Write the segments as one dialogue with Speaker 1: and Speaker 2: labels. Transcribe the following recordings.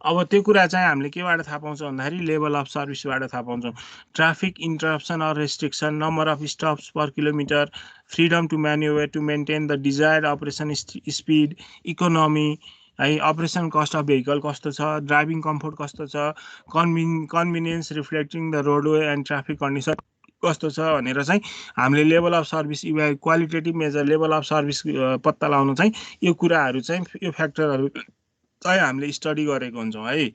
Speaker 1: अब त्यो कुरा चाहिँ हामीले केबाट थाहा पाउँछौँ भन्दाखेरि लेभल अफ सर्भिसबाट थाहा पाउँछौँ। Traffic interruption or restriction, number of stops per kilometre, freedom to manoeuvre to maintain the desired operation speed, economy है, अपरेसन कस्ट अफ भेहिकल कस्तो छ, ड्राइभिङ कम्फोर्ट कस्तो छ, convenience reflecting the roadway and traffic condition कस्तो छ भनेर चाहिँ हामीले level of service qualitative measure level of service पत्ता लगाउन चाहिँ यो कुराहरू चाहिँ यो फ्याक्टरहरू चाहिँ हामीले स्टडी गरेको हुन्छौँ है।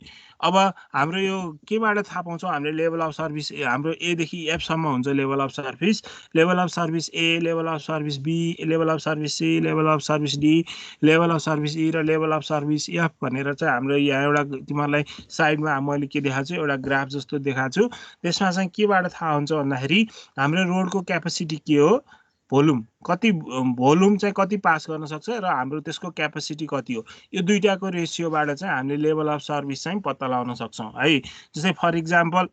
Speaker 1: अब हाम्रो यो केबाट थाहा पाउँछौँ हामीले लेभल अफ सर्भिस हाम्रो एदेखि एफसम्म हुन्छ level of service. Level of service A, level of service B, level of service C, level of service D, level of service E र लेभल अफ सर्भिस एफ भनेर चाहिँ हाम्रो यहाँ एउटा तिमीहरूलाई साइडमा मैले के देखाएको छु एउटा ग्राफ जस्तो देखाएको छु। त्यसमा चाहिँ केबाट थाहा हुन्छ भन्दाखेरि हाम्रो रोडको क्यापेसिटी के हो, भोल्युम कति, भोल्युम चाहिँ कति पास गर्न सक्छ र हाम्रो त्यसको क्यापेसिटी कति हो, यो दुईटाको रेसियोबाट चाहिँ हामीले लेभल अफ सर्भिस चाहिँ पत्ता लगाउन सक्छौँ है। जस्तै फर इक्जाम्पल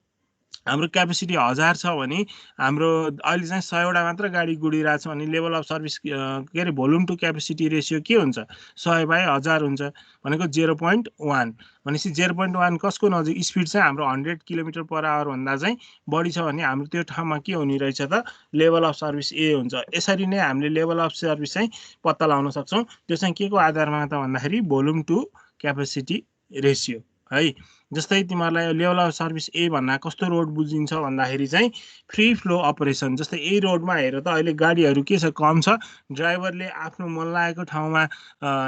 Speaker 1: हाम्रो क्यापेसिटी 1000 छ भने हाम्रो अहिले चाहिँ 100वटा मात्र गाडी गुडिरहेको छ भने लेभल अफ सर्भिस के अरे भोल्युम टु क्यापेसिटी रेसियो के हुन्छ, 100/1000 हुन्छ भनेको 0.1। भनेपछि 0.1 कसको नजिक, स्पिड चाहिँ हाम्रो 100 किलोमिटर पर आवर भन्दा चाहिँ बढी छ भने हाम्रो त्यो ठाउँमा के हुने रहेछ त, लेभल अफ सर्भिस ए हुन्छ। यसरी नै हामीले लेभल अफ सर्भिस चाहिँ पत्ता लगाउन सक्छौँ। त्यो चाहिँ के को आधारमा त भन्दाखेरि भोल्युम टु क्यापेसिटी रेसियो है। जस्तै तिमीहरूलाई लेभल अफ सर्भिस ए भन्दा कस्तो रोड बुझिन्छ भन्दाखेरि चाहिँ फ्री फ्लो अपरेसन। जस्तै यही रोडमा हेर त अहिले गाडीहरू के छ, कम छ, ड्राइभरले आफ्नो मन लागेको ठाउँमा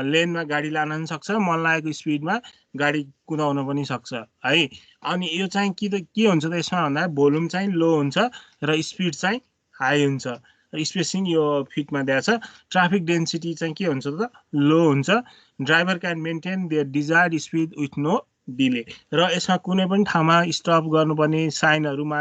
Speaker 1: लेनमा गाडी लान पनि सक्छ, मन लागेको स्पिडमा गाडी कुदाउन पनि सक्छ है। अनि यो चाहिँ के हुन्छ त यसमा भन्दा भोल्युम चाहिँ लो हुन्छ र स्पिड चाहिँ हाई हुन्छ। स्पेसिङ यो फिटमा दिएको छ। ट्राफिक डेन्सिटी चाहिँ के हुन्छ त, लो हुन्छ। Driver can maintain their desired speed with no delay. र यसमा कुनै पनि ठाउँमा स्टप गर्नुपर्ने साइनहरूमा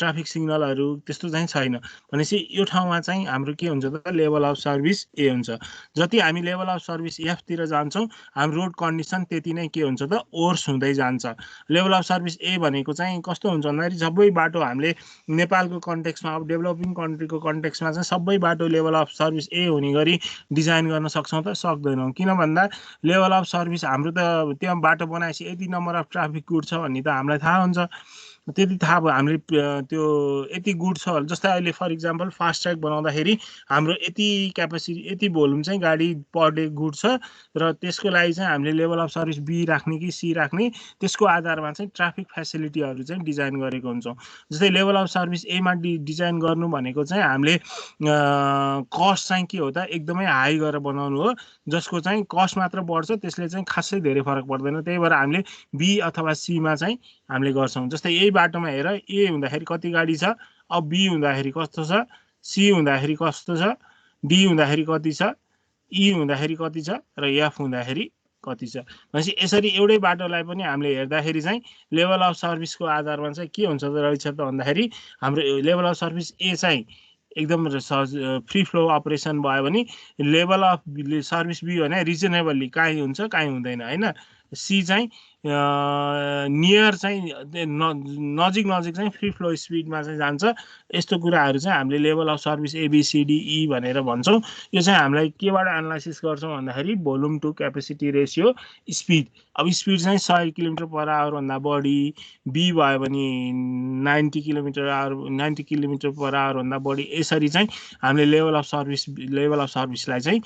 Speaker 1: ट्राफिक सिग्नलहरू त्यस्तो चाहिँ छैन। भनेपछि यो ठाउँमा चाहिँ हाम्रो के हुन्छ त, लेभल अफ सर्भिस ए हुन्छ। जति हामी लेभल अफ सर्भिस एफतिर जान्छौँ हाम्रो रोड कन्डिसन त्यति नै के हुन्छ त, वर्स हुँदै जान्छ। लेभल अफ सर्भिस ए भनेको चाहिँ कस्तो हुन्छ भन्दाखेरि सबै बाटो हामीले नेपालको कन्टेक्समा, अब डेभलपिङ कन्ट्रीको कन्टेक्समा चाहिँ सबै बाटो लेभल अफ सर्भिस ए हुने गरी डिजाइन गर्न सक्छौँ त, सक्दैनौँ। किन भन्दा लेभल अफ सर्भिस हाम्रो त त्यहाँ बाटो बनाएपछि यति नम्बर अफ ट्राफिक गुड छ भन्ने त हामीलाई थाहा हुन्छ। त्यति थाहा भयो हामीले त्यो यति गुड छ। जस्तै अहिले फर इक्जाम्पल फास्ट ट्र्याक बनाउँदाखेरि हाम्रो यति क्यापेसिटी यति भोल्युम चाहिँ गाडी पर डे गुड छ र त्यसको लागि चाहिँ हामीले लेभल अफ सर्भिस बी राख्ने कि सी राख्ने, त्यसको आधारमा चाहिँ ट्राफिक फेसिलिटीहरू चाहिँ डिजाइन गरेको हुन्छौँ। जस्तै लेभल अफ सर्भिस एमा डिजाइन गर्नु भनेको चाहिँ हामीले कस्ट चाहिँ के हो त, एकदमै हाई गरेर बनाउनु हो, जसको चाहिँ कस्ट मात्र बढ्छ, त्यसले चाहिँ खासै धेरै फरक पर्दैन। त्यही भएर हामीले बी अथवा सीमा चाहिँ हामीले गर्छौँ। जस्तै यही बाटोमा हेर, ए हुँदाखेरि कति गाडी छ, अब बी हुँदाखेरि कस्तो छ, सी हुँदाखेरि कस्तो छ, डी हुँदाखेरि कति छ, ई हुँदाखेरि कति छ र एफ हुँदाखेरि कति छ। भनेपछि यसरी एउटै बाटोलाई पनि हामीले हेर्दाखेरि चाहिँ लेभल अफ सर्भिसको आधारमा चाहिँ के हुन्छ रहेछ त भन्दाखेरि हाम्रो लेभल अफ सर्भिस ए चाहिँ एकदम फ्री फ्लो अपरेसन भयो भने लेभल अफ सर्भिस बी भने रिजनेबल्ली काहीँ हुन्छ काहीँ हुँदैन होइन। सी चाहिँ नियर चाहिँ नजिक चाहिँ फ्री फ्लो स्पिडमा चाहिँ जान्छ। यस्तो कुराहरू चाहिँ हामीले लेभल अफ सर्भिस एबिसिडिई भनेर भन्छौँ। यो चाहिँ हामीलाई केबाट एनालाइसिस गर्छौँ भन्दाखेरि volume to capacity ratio speed. अब स्पिड चाहिँ 100 किलोमिटर पर आवर भन्दा बढी, बी भयो भने 90 किलोमिटर पर आवर भन्दा बढी, यसरी चाहिँ हामीले लेभल अफ सर्भिसलाई चाहिँ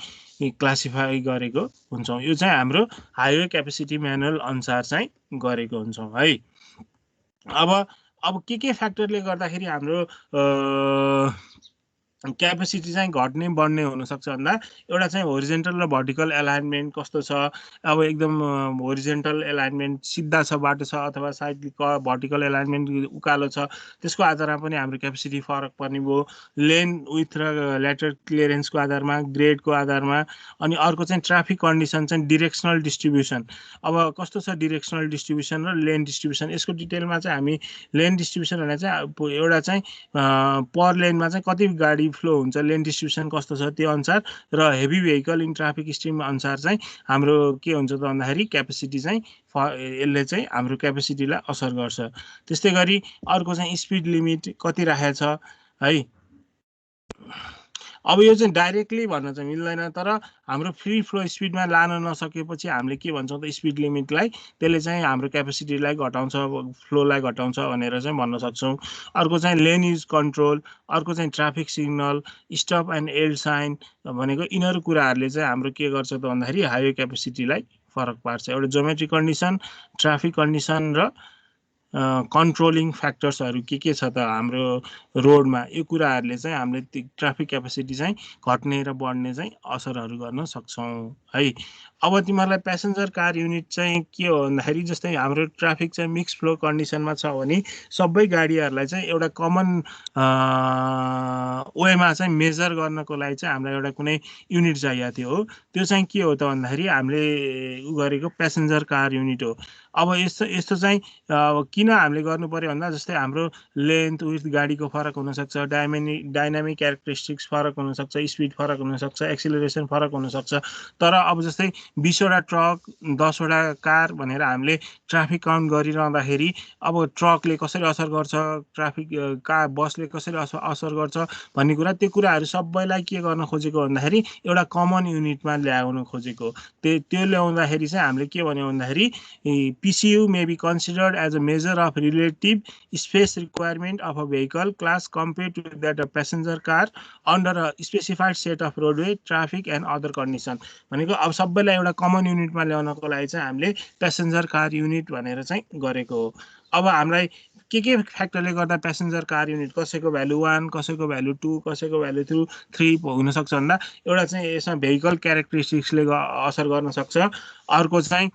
Speaker 1: क्लासिफाई गरेको हुन्छौँ। यो चाहिँ हाम्रो हाइवे क्यापेसिटी म्यानुअल अनुसार चाहिँ गरेको हुन्छौँ है। अब के फ्याक्टरले गर्दाखेरि हाम्रो क्यापेसिटी चाहिँ घट्ने बढ्ने हुनसक्छ भन्दा एउटा चाहिँ होरिजेन्टल र भर्टिकल एलाइनमेन्ट कस्तो छ। अब एकदम होरिजेन्टल एलाइनमेन्ट सिधा छ बाटो छ अथवा साइड भर्टिकल एलाइनमेन्ट उकालो छ, त्यसको आधारमा पनि हाम्रो क्यापेसिटी फरक पर्ने भयो। लेन विथ र ल्याटरल क्लियरेन्सको आधारमा, ग्रेडको आधारमा। अनि अर्को चाहिँ ट्राफिक कन्डिसन चाहिँ डिरेक्सनल डिस्ट्रिब्युसन। अब कस्तो छ डिरेक्सनल डिस्ट्रिब्युसन र लेन डिस्ट्रिब्युसन, यसको डिटेलमा चाहिँ हामी लेन डिस्ट्रिब्युसन भनेर चाहिँ एउटा चाहिँ पर लेनमा चाहिँ कति गाडी फ्लो हुन्छ, लेन डिस्ट्रिब्युसन कस्तो छ त्यो अनुसार, र heavy vehicle in traffic stream अनुसार चाहिँ हाम्रो के हुन्छ त भन्दाखेरि क्यापेसिटी चाहिँ यसले चाहिँ हाम्रो क्यापेसिटीलाई असर गर्छ। त्यस्तै गरी अर्को चाहिँ स्पिड लिमिट कति राखेको छ है। अब यो चाहिँ डाइरेक्टली भन्न चाहिँ मिल्दैन, तर हाम्रो फ्री फ्लो स्पिडमा लान नसकेपछि हामीले के भन्छौँ त स्पिड लिमिटलाई, त्यसले चाहिँ हाम्रो क्यापेसिटीलाई घटाउँछ, फ्लोलाई घटाउँछ भनेर चाहिँ भन्न सक्छौँ। अर्को चाहिँ लेन युज कन्ट्रोल, अर्को चाहिँ traffic signal, stop and yield sign भनेको यिनीहरू कुराहरूले चाहिँ हाम्रो के गर्छ त भन्दाखेरि हाइवे क्यापेसिटीलाई फरक पार्छ। एउटा जोमेट्रिक कन्डिसन, ट्राफिक कन्डिसन र कन्ट्रोलिङ फ्याक्टर्सहरू के छ त हाम्रो रोडमा, यो कुराहरूले चाहिँ हामीले ट्राफिक क्यापेसिटी चाहिँ घट्ने र बढ्ने चाहिँ असरहरू गर्न सक्छौँ है। अब तिमीहरूलाई प्यासेन्जर कार युनिट चाहिँ के हो भन्दाखेरि जस्तै हाम्रो ट्राफिक चाहिँ मिक्स फ्लो कन्डिसनमा छ भने सबै गाडीहरूलाई चाहिँ एउटा कमन वेमा चाहिँ मेजर गर्नको लागि चाहिँ हामीलाई एउटा कुनै युनिट चाहिएको थियो हो, त्यो चाहिँ के हो त भन्दाखेरि हामीले उ गरेको प्यासेन्जर कार युनिट हो। अब यस्तो यस्तो चाहिँ किन हामीले गर्नु पर्यो भन्दा जस्तै हाम्रो लेन्थ विथ गाडीको फरक हुनसक्छ, डाइनामिक क्यारेक्टरिस्टिक्स फरक हुनसक्छ, स्पिड फरक हुनसक्छ, एक्सिलरेसन फरक हुनसक्छ। तर अब जस्तै 20वटा ट्रक 10वटा कार भनेर हामीले ट्राफिक काउन्ट गरिरहँदाखेरि अब ट्रकले कसरी असर गर्छ, ट्राफिक कार बसले कसरी असर गर्छ भन्ने कुरा, त्यो कुराहरू सबैलाई के गर्न खोजेको भन्दाखेरि एउटा कमन युनिटमा ल्याउन खोजेको। त्यो ल्याउँदाखेरि चाहिँ हामीले के भन्यो भन्दाखेरि PCU may be considered as a measure of relative space requirement of a vehicle class compared to that of passenger car under a specified set of roadway, traffic and other condition। भनेको अब सबैलाई एउटा common युनिटमा ल्याउनको लागि चाहिँ हामीले passenger car unit भनेर चाहिँ गरेको हो। अब हामीलाई के फ्याक्टरले गर्दा प्यासेन्जर कार युनिट कसैको भ्यालु 1, कसैको भ्यालु 2, कसैको भ्यालु 3 हुनसक्छ भन्दा एउटा चाहिँ यसमा भेहिकल क्यारेक्टरिस्टिक्सले असर गर्न सक्छ। अर्को चाहिँ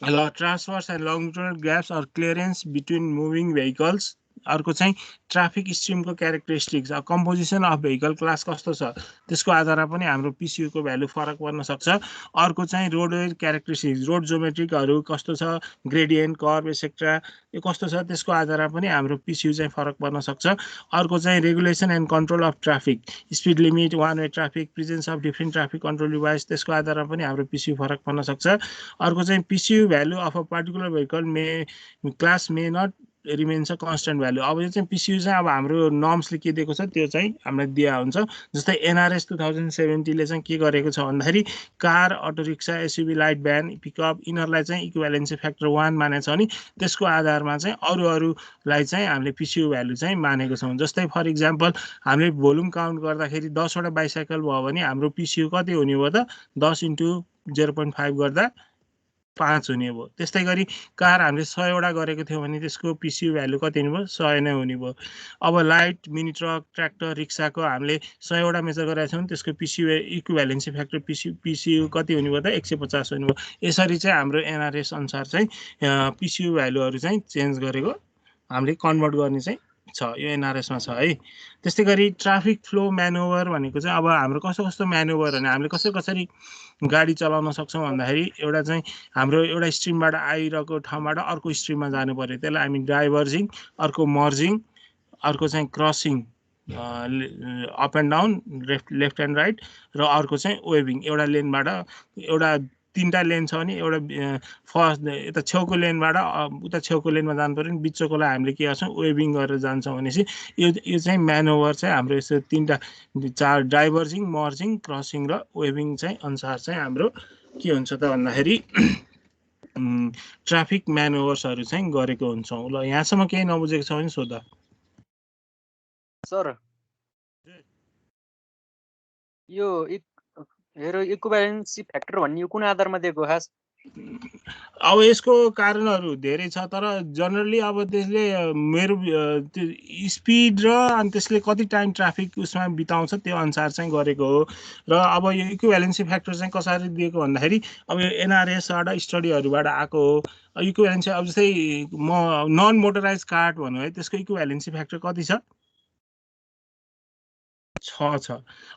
Speaker 1: transfers and longitudinal gaps or clearance between moving vehicles. अर्को चाहिँ ट्राफिक स्ट्रिमको characteristics, composition of vehicle class कस्तो छ त्यसको आधारमा पनि हाम्रो पिसियुको भ्यालु फरक पर्न सक्छ। अर्को चाहिँ रोडवे क्यारेक्टरिस्टिक्स, रोड जोमेट्रिकहरू कस्तो छ, ग्रेडियन्ट, कर्भ एसेक्ट्रा यो कस्तो छ त्यसको आधारमा पनि हाम्रो पिसियु चाहिँ फरक पर्न सक्छ। अर्को चाहिँ regulation and control of traffic, speed limit, one way traffic, presence of different traffic control device, त्यसको आधारमा पनि हाम्रो पिसियु फरक पर्न सक्छ। अर्को चाहिँ PCU value of a particular vehicle class may not remains a constant value. अब यो चाहिँ पिसियु चाहिँ अब हाम्रो नर्म्सले के दिएको छ त्यो चाहिँ हामीलाई दिया हुन्छ। जस्तै NRS 2070ले चाहिँ के गरेको छ भन्दाखेरि कार, अटो रिक्सा, एसयुभी, लाइट भ्यान, पिकअप यिनीहरूलाई चाहिँ इक्विभ्यालेन्सी फ्याक्टर 1 मानेको छ नि त्यसको आधारमा चाहिँ अरूलाई चाहिँ हामीले पिसियु भ्यालु चाहिँ मानेको छौँ। जस्तै फर इक्जाम्पल हामीले भोल्युम काउन्ट गर्दाखेरि 10वटा बाइसाइकल भयो भने हाम्रो पिसियु कति हुने भयो त 10 × 0.5 गर्दा 5 हुने भयो। त्यस्तै गरी कार हामीले 100वटा गरेको थियो भने त्यसको पिसियु भ्यालु कति हुने भयो 100 नै हुने भयो। अब लाइट, मिनी ट्रक, ट्र्याक्टर, रिक्साको हामीले 100वटा मेजर गरेका छौँ त्यसको पिसियु इक्विभ्यालेन्सी फ्याक्टर पिसियु कति हुने भयो त 150 हुने भयो। यसरी चाहिँ हाम्रो NRS अनुसार चाहिँ पिसियु भ्यालुहरू चाहिँ चेन्ज गरेको हामीले कन्भर्ट गर्ने चाहिँ छ, यो NRSमा छ है। त्यस्तै गरी ट्राफिक फ्लो म्यानुभर भनेको चाहिँ अब हाम्रो कस्तो कस्तो म्यानुभर भने हामीले कसरी गाडी चलाउन सक्छौँ भन्दाखेरि एउटा चाहिँ हाम्रो एउटा स्ट्रिमबाट आइरहेको ठाउँबाट अर्को स्ट्रिममा जानु पर्यो, त्यसलाई हामी डाइभर्जिङ, अर्को मर्जिङ, अर्को चाहिँ crossing up and down, left and right, र अर्को चाहिँ वेभिङ। एउटा लेनबाट एउटा 3टा लेन छ भने एउटा फर्स्ट यता छेउको लेनबाट उता छेउको लेनमा जानु पऱ्यो नि, बिचकोलाई हामीले के गर्छौँ वेभिङ गरेर जान्छौँ भनेपछि यो चाहिँ म्यानुभर चाहिँ हाम्रो यस्तो 3टा 4 डाइभर्जिङ, मर्जिङ, क्रसिङ र वेभिङ चाहिँ अनुसार चाहिँ हाम्रो के हुन्छ त भन्दाखेरि ट्राफिक म्यानुभर्सहरू चाहिँ गरेको हुन्छौँ। ल यहाँसम्म केही नबुझेको छ भने सोध
Speaker 2: सर। यो हेरो इक्विभ्यालेन्सी फ्याक्टर भन्ने यो कुन आधारमा दिएको खास?
Speaker 1: अब यसको कारणहरू धेरै छ, तर जनरली अब त्यसले मेरो स्पिड र अनि त्यसले कति टाइम ट्राफिक उसमा बिताउँछ त्यो अनुसार चाहिँ गरेको हो। र अब यो इक्विभ्यालेन्सी फ्याक्टर चाहिँ कसरी दिएको भन्दाखेरि अब यो NRSबाट स्टडीहरूबाट आएको हो। इक्विभ्यालेन्सी अब जस्तै म नन मोटराइज कार भनौँ है, त्यसको इक्विभ्यालेन्सी फ्याक्टर कति छ? 6 छ।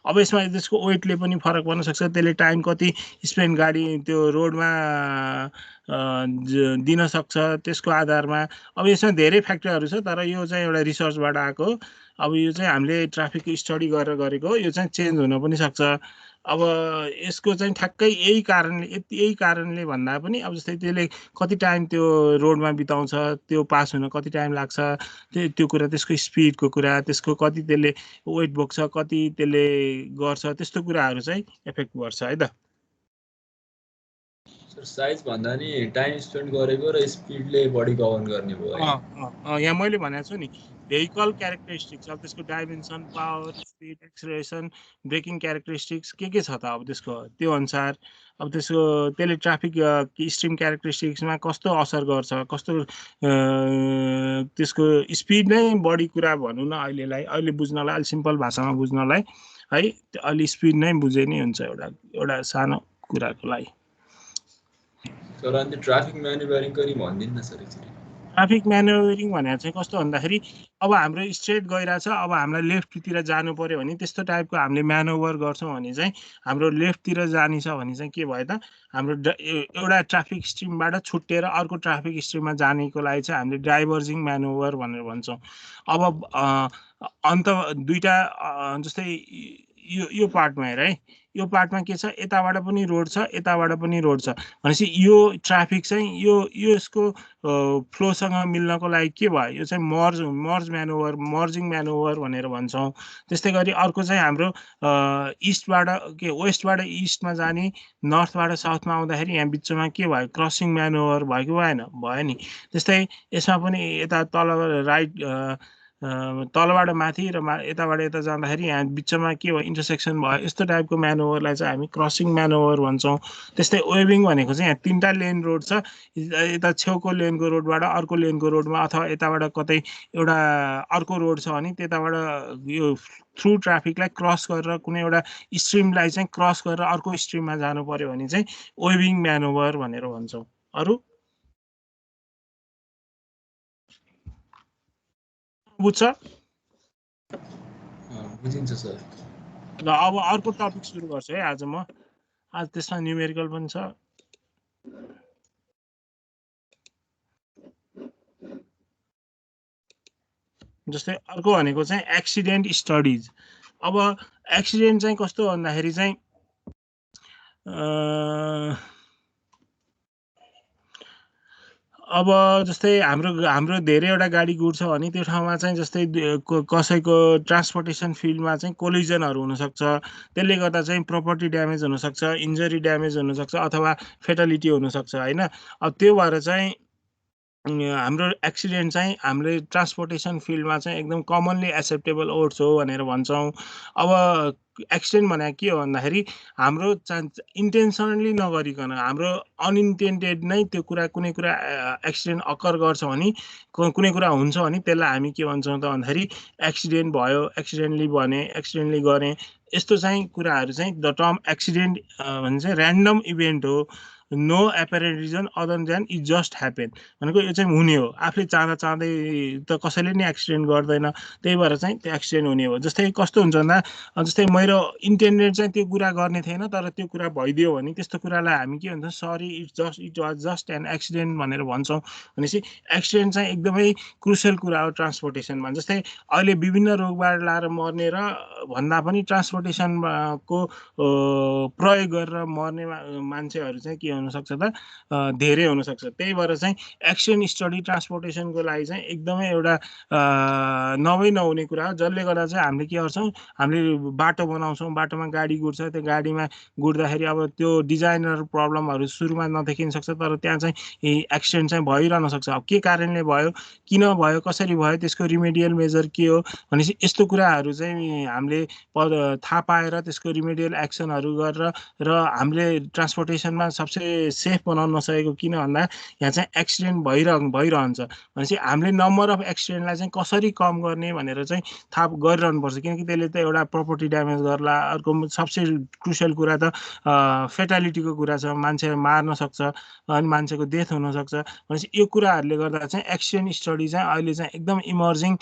Speaker 1: अब यसमा त्यसको वेटले पनि फरक पर्न सक्छ, त्यसले टाइम कति स्पेन्ड गाडी त्यो रोडमा दिन सक्छ त्यसको आधारमा। अब यसमा धेरै फ्याक्टरहरू छ, तर यो चाहिँ एउटा रिसर्चबाट आएको। अब यो चाहिँ हामीले ट्राफिक स्टडी गरेर गरेको, यो चाहिँ चेन्ज हुन पनि सक्छ। अब यसको चाहिँ ठ्याक्कै यही कारणले भन्दा पनि अब जस्तै त्यसले कति टाइम त्यो रोडमा बिताउँछ, त्यो पास हुन कति टाइम लाग्छ, त्यो कुरा, त्यसको स्पिडको कुरा, त्यसको कति त्यसले वेट बोक्छ, कति त्यसले गर्छ, त्यस्तो कुराहरू चाहिँ इफेक्ट गर्छ है त।
Speaker 3: साइज भन्दा नि टाइम स्पेन्ड गरेको र स्पिडले बडी गभर्न गर्ने भयो है।
Speaker 1: यहाँ मैले भनेको छु नि भेहिकल क्यारेक्टरिस्टिक्स, अब त्यसको dimension, power, speed, acceleration, breaking characteristics के छ त अब त्यसको त्यो अनुसार अब त्यसले ट्राफिक स्ट्रिम क्यारेक्टरिस्टिक्समा कस्तो असर गर्छ, कस्तो त्यसको स्पिड नै बढी कुरा भनौँ न अहिले बुझ्नलाई, अलि सिम्पल भाषामा बुझ्नलाई है, अलि स्पिड नै बुझे नै हुन्छ एउटा सानो कुराको लागि।
Speaker 3: सर अनि ट्राफिक म्यानुभरिङ पनि भन्दिनु न सर एकचोटि।
Speaker 1: ट्राफिक म्यानुभरिङ भनेको चाहिँ कस्तो भन्दाखेरि अब हाम्रो स्ट्रेट गइरहेछ, अब हामीलाई लेफ्टतिर जानु पर्यो भने त्यस्तो टाइपको हामीले म्यानुभर गर्छौँ भने चाहिँ हाम्रो लेफ्टतिर जाने छ भने चाहिँ के भयो त, हाम्रो एउटा ट्राफिक स्ट्रिमबाट छुट्टिएर अर्को ट्राफिक स्ट्रिममा जानेको लागि चाहिँ हामीले डाइभर्जिङ म्यानुभर भनेर भन्छौँ। अब अन्त दुईटा जस्तै यो पार्टमा हेर है, यो पार्टमा के छ, यताबाट पनि रोड छ, यताबाट पनि रोड छ भनेपछि यो ट्राफिक चाहिँ यसको फ्लोसँग मिल्नको लागि के भयो, यो चाहिँ मर्जिङ म्यानुभर भनेर भन्छौँ। त्यस्तै गरी अर्को चाहिँ हाम्रो वेस्टबाट इस्टमा जाने, नर्थबाट साउथमा आउँदाखेरि यहाँ बिचमा के भयो, क्रसिङ म्यानुभर भयो कि भयो नि। त्यस्तै यसमा पनि यता तलबाट माथि र यताबाट यता जाँदाखेरि यहाँ बिचमा के भयो, इन्टरसेक्सन भयो। यस्तो टाइपको म्यानुभरलाई चाहिँ हामी क्रसिङ म्यानुभर भन्छौँ। त्यस्तै वेभिङ भनेको चाहिँ यहाँ 3टा लेन रोड छ, यता छेउको लेनको रोडबाट अर्को लेनको रोडमा अथवा यताबाट कतै एउटा अर्को रोड छ भने त्यताबाट यो थ्रु ट्राफिकलाई क्रस गरेर कुनै एउटा स्ट्रिमलाई चाहिँ क्रस गरेर अर्को स्ट्रिममा जानु पर्यो भने चाहिँ वेभिङ म्यानुभर भनेर भन्छौँ। अरू बुझ्छ?
Speaker 3: बुझिन्छ सर।
Speaker 1: ल अब अर्को टपिक सुरु गर्छु है आज म। आज त्यसमा न्युमेरिकल पनि छ। जस्तै अर्को भनेको चाहिँ एक्सिडेन्ट स्टडिज। अब एक्सिडेन्ट चाहिँ कस्तो भन्दाखेरि चाहिँ अब जस्तै हाम्रो धेरैवटा गाडी गुड्छ भने त्यो ठाउँमा चाहिँ जस्तै कसैको ट्रान्सपोर्टेसन फिल्डमा चाहिँ कोलिजनहरू हुनसक्छ, त्यसले गर्दा चाहिँ प्रपर्टी ड्यामेज हुनसक्छ, इन्जरी ड्यामेज हुनसक्छ अथवा फेटालिटी हुनसक्छ होइन। अब त्यो भएर चाहिँ हाम्रो एक्सिडेन्ट चाहिँ हामीले ट्रान्सपोर्टेसन फिल्डमा चाहिँ एकदम कमनली एक्सेप्टेबल ओड्स हो भनेर भन्छौँ। अब एक्सिडेन्ट भनेको के हो भन्दाखेरि हाम्रो इन्टेन्सनली नगरिकन हाम्रो अनइन्टेन्डेड नै त्यो कुरा, कुनै कुरा एक्सिडेन्ट अकर गर्छ भने, कुनै कुरा हुन्छ भने त्यसलाई हामी के भन्छौँ त भन्दाखेरि एक्सिडेन्ट भयो, एक्सिडेन्टली गरेँ, यस्तो चाहिँ कुराहरू चाहिँ द टर्म एक्सिडेन्ट भने चाहिँ ऱ्यान्डम इभेन्ट हो, no apparent reason other than it just happen भनेको यो चाहिँ हुने हो। आफूले चाहँदै त कसैले नि एक्सिडेन्ट गर्दैन, त्यही भएर चाहिँ त्यो एक्सिडेन्ट हुने हो। जस्तै कस्तो हुन्छ भन्दा जस्तै मेरो इन्टेन्डेड चाहिँ त्यो कुरा गर्ने थिएन तर त्यो कुरा भइदियो भने त्यस्तो कुरालाई हामी के भन्छौँ, sorry it was just an accident भनेर भन्छौँ। भनेपछि एक्सिडेन्ट चाहिँ एकदमै क्रुसियल कुरा हो ट्रान्सपोर्टेसनमा। जस्तै अहिले विभिन्न रोगबाट लाएर मर्ने र भन्दा पनि ट्रान्सपोर्टेसनको प्रयोग गरेर मर्ने मान्छेहरू चाहिँ के हुनसक्छ त धेरै हुनसक्छ। त्यही भएर चाहिँ एक्सिडेन्ट स्टडी ट्रान्सपोर्टेसनको लागि चाहिँ एकदमै एउटा नहुने कुरा हो, जसले गर्दा चाहिँ हामीले के गर्छौँ, हामीले बाटो बनाउँछौँ, बाटोमा गाडी गुड्छ, त्यो गाडीमा गुड्दाखेरि अब त्यो डिजाइनर प्रब्लमहरू सुरुमा नदेखिन सक्छ तर त्यहाँ चाहिँ एक्सिडेन्ट चाहिँ भइरहन सक्छ। अब के कारणले भयो, किन भयो, कसरी भयो, त्यसको रिमेडियल मेजर के हो भनेपछि यस्तो कुराहरू चाहिँ हामीले थाहा पाएर त्यसको रिमेडियल एक्सनहरू गरेर र हामीले ट्रान्सपोर्टेसनमा सबसे सेफ बनाउन नसकेको किन भन्दा यहाँ चाहिँ एक्सिडेन्ट भइरहन्छ। भनेपछि हामीले नम्बर अफ एक्सिडेन्टलाई चाहिँ कसरी कम गर्ने भनेर चाहिँ थाहा गरिरहनुपर्छ, किनकि त्यसले त एउटा प्रपर्टी ड्यामेज गर्ला, अर्को सबसे क्रुसियल कुरा त फेटालिटीको कुरा छ, मान्छे मार्न सक्छ अनि मान्छेको डेथ हुनसक्छ। भनेपछि यो कुराहरूले गर्दा चाहिँ एक्सिडेन्ट स्टडी चाहिँ अहिले चाहिँ एकदम इमर्जिङ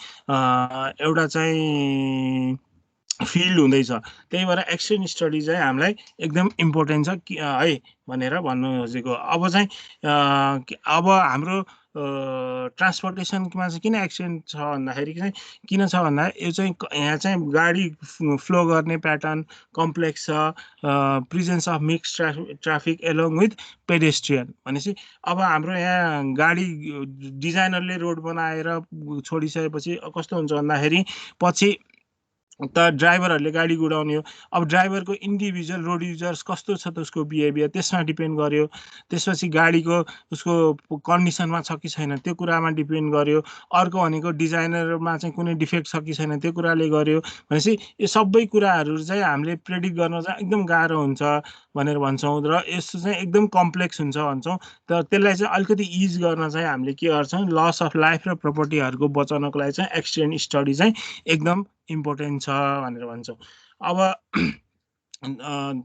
Speaker 1: एउटा चाहिँ फिल्ड हुँदैछ। त्यही भएर एक्सिडेन्ट स्टडी चाहिँ हामीलाई एकदम इम्पोर्टेन्ट छ है भनेर भन्नु खोजेको। अब चाहिँ अब हाम्रो ट्रान्सपोर्टेसनमा चाहिँ किन एक्सिडेन्ट छ भन्दाखेरि चाहिँ किन छ भन्दा यो चाहिँ यहाँ चाहिँ गाडी फ्लो गर्ने प्याटर्न कम्प्लेक्स छ, presence of mix traffic along with pedestrian भनेपछि अब हाम्रो यहाँ गाडी डिजाइनरले रोड बनाएर छोडिसकेपछि कस्तो हुन्छ भन्दाखेरि पछि त ड्राइभरहरूले गाडी कुदाउने हो। अब ड्राइभरको इन्डिभिजुअल रोड युजर्स कस्तो छ त उसको बिहेभियर त्यसमा डिपेन्ड गर्यो। त्यसपछि गाडीको उसको कन्डिसनमा छ कि छैन त्यो कुरामा डिपेन्ड गर्यो। अर्को भनेको डिजाइनरमा चाहिँ कुनै डिफेक्ट छ कि छैन त्यो कुराले गर्यो। भनेपछि यो सबै कुराहरू चाहिँ हामीले प्रेडिक्ट गर्न चाहिँ एकदम गाह्रो हुन्छ भनेर भन्छौँ र यस्तो चाहिँ एकदम कम्प्लेक्स हुन्छ भन्छौँ। तर त्यसलाई चाहिँ अलिकति इज गर्न चाहिँ हामीले के गर्छौँ, लस अफ लाइफ र प्रोपर्टीहरूको बचाउनको लागि चाहिँ एक्सिडेन्ट स्टडी चाहिँ एकदम इम्पोर्टेन्ट छ भनेर भन्छौँ। अब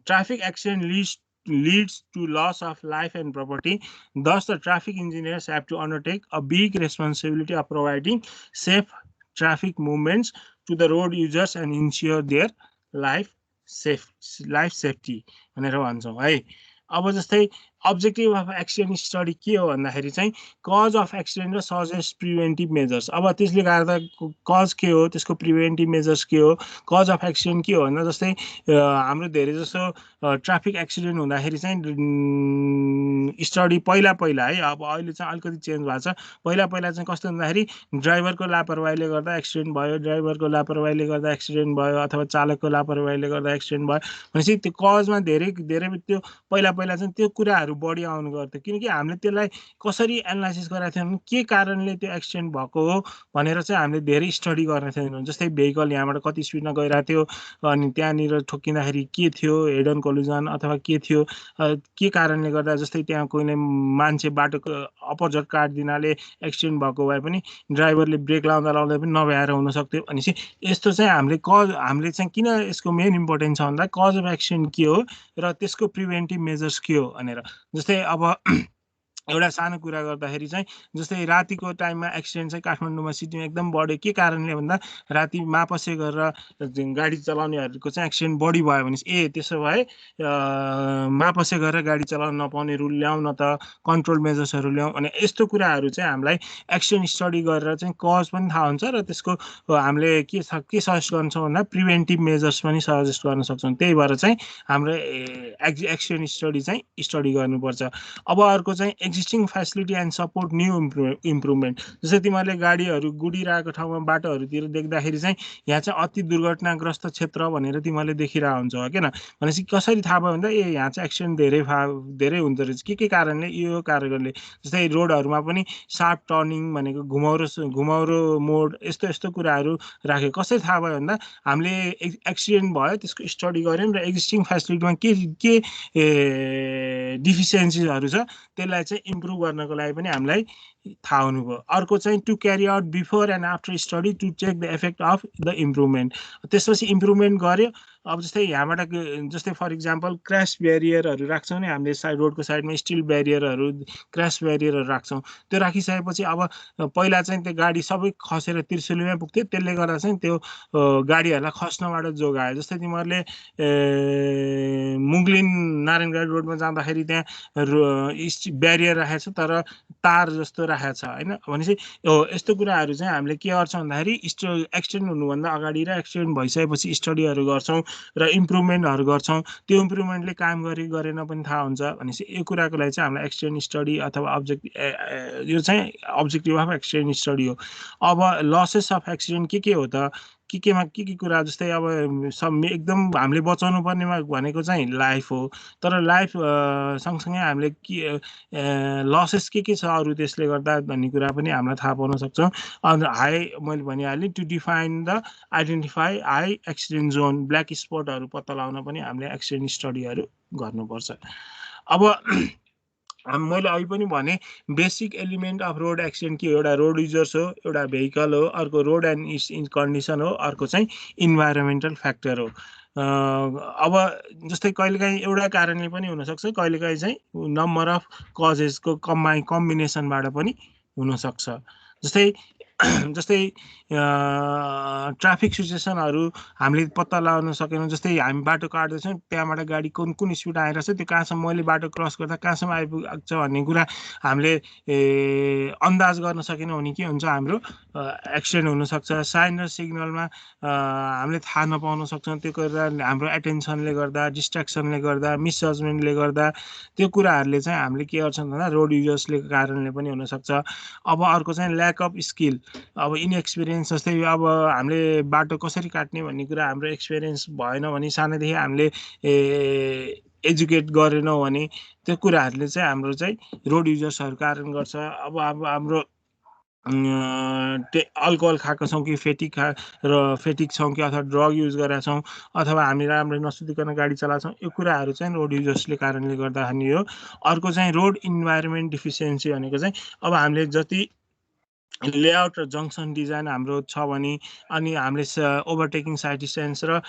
Speaker 1: traffic accident leads to loss of life and property. Thus, the traffic engineers have to undertake a big responsibility of providing safe traffic movements to the road users and ensure their life safety भनेर भन्छौँ है। अब जस्तै objective of accident study के हो भन्दाखेरि चाहिँ cause of accident र सजेस्ट प्रिभेन्टिभ मेजर्स। अब त्यसले गर्दा कज के हो, त्यसको प्रिभेन्टिभ मेजर्स के हो, कज अफ एक्सिडेन्ट के हो भन्दा जस्तै हाम्रो धेरै जसो ट्राफिक एक्सिडेन्ट हुँदाखेरि चाहिँ स्टडी पहिला है, अब अहिले चाहिँ अलिकति चेन्ज भएको छ। पहिला चाहिँ कस्तो हुँदाखेरि ड्राइभरको लापरवाहीले गर्दा एक्सिडेन्ट भयो, ड्राइभरको लापरवाहीले गर्दा एक्सिडेन्ट भयो अथवा चालकको लापरवाहीले गर्दा एक्सिडेन्ट भयो भनेपछि त्यो कजमा धेरै त्यो पहिला चाहिँ त्यो कुराहरू बढी आउनु गर्थ्यो। किनकि हामीले त्यसलाई कसरी एनालाइसिस गरेका थियौँ, के कारणले त्यो एक्सिडेन्ट भएको हो भनेर चाहिँ हामीले धेरै स्टडी गर्ने थियौँ। जस्तै भेहिकल यहाँबाट कति स्पिडमा गइरहेको थियो अनि त्यहाँनिर ठोक्किँदाखेरि के थियो, हेड अन कोलिजन अथवा के थियो, के कारणले गर्दा, जस्तै त्यहाँ कुनै मान्छे बाटोको अपोजिट काटिदिनाले एक्सिडेन्ट भएको भए पनि ड्राइभरले ब्रेक लाउँदा पनि नभ्याएर हुनसक्थ्यो। भनेपछि यस्तो चाहिँ हामीले चाहिँ किन यसको मेन इम्पोर्टेन्स छ भन्दा कज अफ एक्सिडेन्ट के हो र त्यसको प्रिभेन्टिभ मेजर्स के हो भनेर। जस्तै अब एउटा सानो कुरा गर्दाखेरि चाहिँ जस्तै रातिको टाइममा एक्सिडेन्ट चाहिँ काठमाडौँमा सिटीमा एकदम बढ्यो। के कारणले भन्दा राति मापसे गरेर गाडी चलाउनेहरूको चाहिँ एक्सिडेन्ट बढी भयो भने त्यसो भए मापसे गरेर गाडी चलाउन नपाउने रुल ल्याउँ न त, कन्ट्रोल मेजर्सहरू ल्याउँ। अनि यस्तो कुराहरू चाहिँ हामीलाई एक्सिडेन्ट स्टडी गरेर चाहिँ कज पनि थाहा हुन्छ र त्यसको हामीले के सजेस्ट गर्छौँ भन्दा प्रिभेन्टिभ मेजर्स पनि सजेस्ट गर्न सक्छौँ। त्यही भएर चाहिँ हाम्रो एक्सिडेन्ट स्टडी चाहिँ स्टडी गर्नुपर्छ। अब अर्को चाहिँ existing facility and support new improvement. जस्तै तिमीहरूले गाडीहरू गुडिरहेको ठाउँमा बाटोहरूतिर देख्दाखेरि चाहिँ यहाँ चाहिँ अति दुर्घटनाग्रस्त क्षेत्र भनेर तिमीहरूले देखिरहेको हुन्छौ होइन। भनेपछि कसरी थाहा भयो भन्दा यहाँ चाहिँ एक्सिडेन्ट धेरै हुँदो रहेछ के कारणले, यो कारणले। जस्तै रोडहरूमा पनि सार्प टर्निङ भनेको घुमाउरो मोड यस्तो कुराहरू राख्यो। कसरी थाहा भयो भन्दा हामीले एक्सिडेन्ट भयो त्यसको स्टडी गऱ्यौँ र एक्जिस्टिङ फेसिलिटीमा के डिफिसियन्सीहरू छ त्यसलाई चाहिँ इम्प्रुभ गर्नको लागि पनि हामीलाई थाहा हुनुभयो। अर्को चाहिँ to carry out before and after study to check the effect of the improvement. त्यसपछि इम्प्रुभमेन्ट गर्यो। अब जस्तै यहाँबाट जस्तै फर इक्जाम्पल क्रास ब्यारियरहरू राख्छौँ नि हामीले, रोडको साइडमा स्टिल ब्यारियरहरू, क्रास ब्यारियरहरू राख्छौँ। त्यो राखिसकेपछि अब पहिला चाहिँ त्यो गाडी सबै खसेर त्रिशुलीमै पुग्थ्यो, त्यसले गर्दा चाहिँ त्यो गाडीहरूलाई खस्नबाट जोगायो। जस्तै तिमीहरूले मुगलिन नारायणगढ रोडमा जाँदाखेरि त्यहाँ ब्यारियर राखेको छ तर तार जस्तो राखेको छ होइन। भनेपछि यस्तो कुराहरू चाहिँ हामीले के गर्छौँ भन्दाखेरि एक्सिडेन्ट हुनुभन्दा अगाडि र एक्सिडेन्ट भइसकेपछि स्टडीहरू गर्छौँ र इम्प्रुभमेन्टहरू गर्छौँ। त्यो इम्प्रुभमेन्टले काम गरेन पनि थाहा हुन्छ। भनेपछि यो कुराको लागि चाहिँ हामीलाई एक्सिडेन्ट स्टडी अथवा यो चाहिँ अब्जेक्टिभ अफ एक्सिडेन्ट स्टडी हो। अब लसेस अफ एक्सिडेन्ट के हो त, केमा के कुरा, जस्तै अब एकदम हामीले बचाउनु पर्नेमा भनेको चाहिँ लाइफ हो। तर लाइफ सँगसँगै हामीले के लसेस के छ अरू त्यसले गर्दा भन्ने कुरा पनि हामीलाई थाहा पाउन सक्छौँ। अन्त मैले भनिहालेँ to define the identify high accident zone, black स्पटहरू पत्ता लगाउन पनि हामीले एक्सिडेन्ट स्टडीहरू गर्नुपर्छ। अब मैले अघि पनि भने basic element off road accident के हो, एउटा रोड युजर्स हो, एउटा भेहिकल हो, अर्को रोड एन्ड कन्डिसन हो, अर्को चाहिँ इन्भाइरोमेन्टल फ्याक्टर हो। अब जस्तै कहिलेकाहीँ एउटा कारणले पनि हुनसक्छ, कहिलेकाहीँ चाहिँ नम्बर अफ कजेसको कम्बिनेसनबाट पनि हुनसक्छ। जस्तै जस्तै ट्राफिक सिचुएसनहरू हामीले पत्ता लगाउन सकेनौँ। जस्तै हामी बाटो काट्दैछौँ, त्यहाँबाट गाडी कुन कुन स्पिड आइरहेछ, त्यो कहाँसम्म मैले बाटो क्रस गर्दा कहाँसम्म आइपुग्छ भन्ने कुरा हामीले अन्दाज गर्न सकेनौँ भने के हुन्छ, हाम्रो एक्सिडेन्ट हुनसक्छ। साइन र सिग्नलमा हामीले थाहा नपाउन सक्छौँ। त्यो कुरा हाम्रो एटेन्सनले गर्दा, डिस्ट्र्याक्सनले गर्दा, मिसजजमेन्टले गर्दा त्यो कुराहरूले चाहिँ हामीले के गर्छन् भन्दा रोड युजर्सले कारणले पनि हुनसक्छ। अब अर्को चाहिँ ल्याक अफ स्किल, अब इनएक्सपिरियन्स। जस्तै अब हामीले बाटो कसरी काट्ने भन्ने कुरा हाम्रो एक्सपिरियन्स भएन भने, सानैदेखि हामीले एजुकेट गरेनौँ भने त्यो कुराहरूले चाहिँ हाम्रो चाहिँ रोड युजर्सहरू कारण गर्छ। अब हाम्रो अल्कोहल खाएको छौँ कि फेटिक छौँ कि अथवा ड्रग युज गरेका छौँ अथवा हामी राम्ररी नसुतिकन गाडी चलाएको छौँ, यो कुराहरू चाहिँ रोड युजर्सले कारणले गर्दाखेरि हो। अर्को चाहिँ रोड इन्भाइरोमेन्ट डिफिसियन्सी भनेको चाहिँ अब हामीले जति लेआउट र जङ्सन डिजाइन हाम्रो छ भने, अनि हामीले ओभरटेकिङ साइड डिस्टेन्स र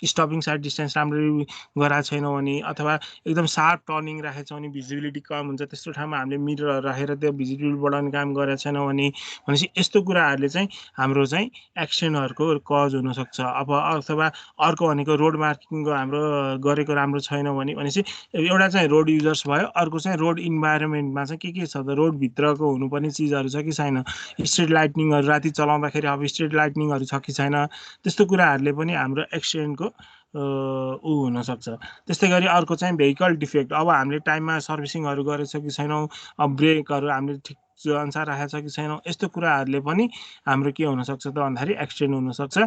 Speaker 1: स्टपिङ साइड डिस्टेन्स राम्ररी गराएको छैनौँ भने, अथवा एकदम सार्प टर्निङ राखेको छौँ भने भिजिबिलिटी कम हुन्छ, त्यस्तो ठाउँमा हामीले मिररहरू राखेर त्यो भिजिबिलिटी बढाउने काम गरेका छैनौँ भने, भनेपछि यस्तो कुराहरूले चाहिँ हाम्रो चाहिँ एक्सिडेन्टहरूको कज हुनसक्छ। अब अथवा अर्को भनेको रोड मार्किङको हाम्रो गरेको राम्रो छैनौँ भने, भनेपछि एउटा चाहिँ रोड युजर्स भयो। अर्को चाहिँ रोड इन्भाइरोमेन्टमा चाहिँ के छ त, रोडभित्रको हुनुपर्ने चिजहरू छ कि छैन, स्ट्रिट लाइटनिङहरू राति चलाउँदाखेरि अब स्ट्रिट लाइटनिङहरू छ कि छैन, त्यस्तो कुराहरूले पनि हाम्रो एक्सिडेन्टको हुनसक्छ। त्यस्तै गरी अर्को चाहिँ भेहिकल डिफेक्ट, अब हामीले टाइममा सर्भिसिङहरू गरेको छ कि छैनौँ, अब ब्रेकहरू हामीले ठिक अनुसार राखेको छ कि छैनौँ, यस्तो कुराहरूले पनि हाम्रो के हुनसक्छ त भन्दाखेरि एक्सिडेन्ट हुनसक्छ।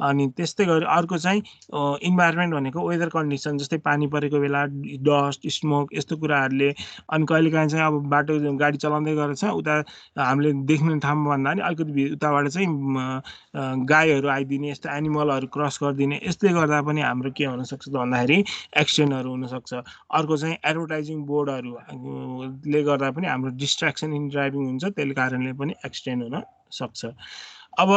Speaker 1: अनि त्यस्तै गरी अर्को चाहिँ इन्भाइरोमेन्ट भनेको वेदर कन्डिसन, जस्तै पानी परेको बेला डस्ट स्मोक यस्तो कुराहरूले, अनि कहिलेकाहीँ चाहिँ अब बाटो गाडी चलाउँदै गरेको छ उता हामीले देख्ने ठाउँमा भन्दा पनि अलिकति उताबाट चाहिँ गाईहरू आइदिने, यस्तो एनिमलहरू क्रस गरिदिने, यसले गर्दा पनि हाम्रो के हुनसक्छ त भन्दाखेरि एक्सिडेन्टहरू हुनसक्छ। अर्को चाहिँ एडभर्टाइजिङ बोर्डहरूले गर्दा पनि हाम्रो डिस्ट्र्याक्सन इन ड्राइभिङ हुन्छ, त्यसले कारणले पनि एक्सिडेन्ट हुन सक्छ। अब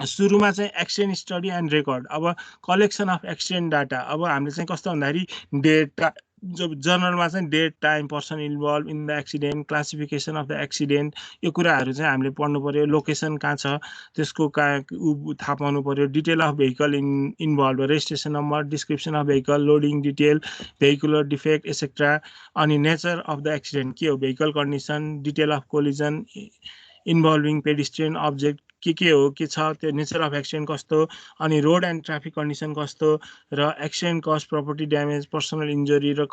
Speaker 1: सुरुमा चाहिँ एक्सिडेन्ट स्टडी एन्ड रेकर्ड, अब कलेक्सन अफ एक्सिडेन्ट डाटा। अब हामीले चाहिँ कस्तो भन्दाखेरि डेटा, जब जनरलमा चाहिँ date, time, person involve in the accident, classification of the accident, यो कुराहरू चाहिँ हामीले पढ्नु पऱ्यो। लोकेसन कहाँ छ त्यसको थाहा पाउनु पऱ्यो। Detail of vehicle involve, registration number, description of vehicle, loading detail, vehicular defect etcetera. अनि नेचर अफ द एक्सिडेन्ट के हो, vehicle condition, detail of collision involving pedestrian object के हो, के छ, त्यो नेचर अफ एक्सिडेन्ट कस्तो, अनि रोड एन्ड ट्राफिक कन्डिसन कस्तो, र accident cost, property damage, personal injury र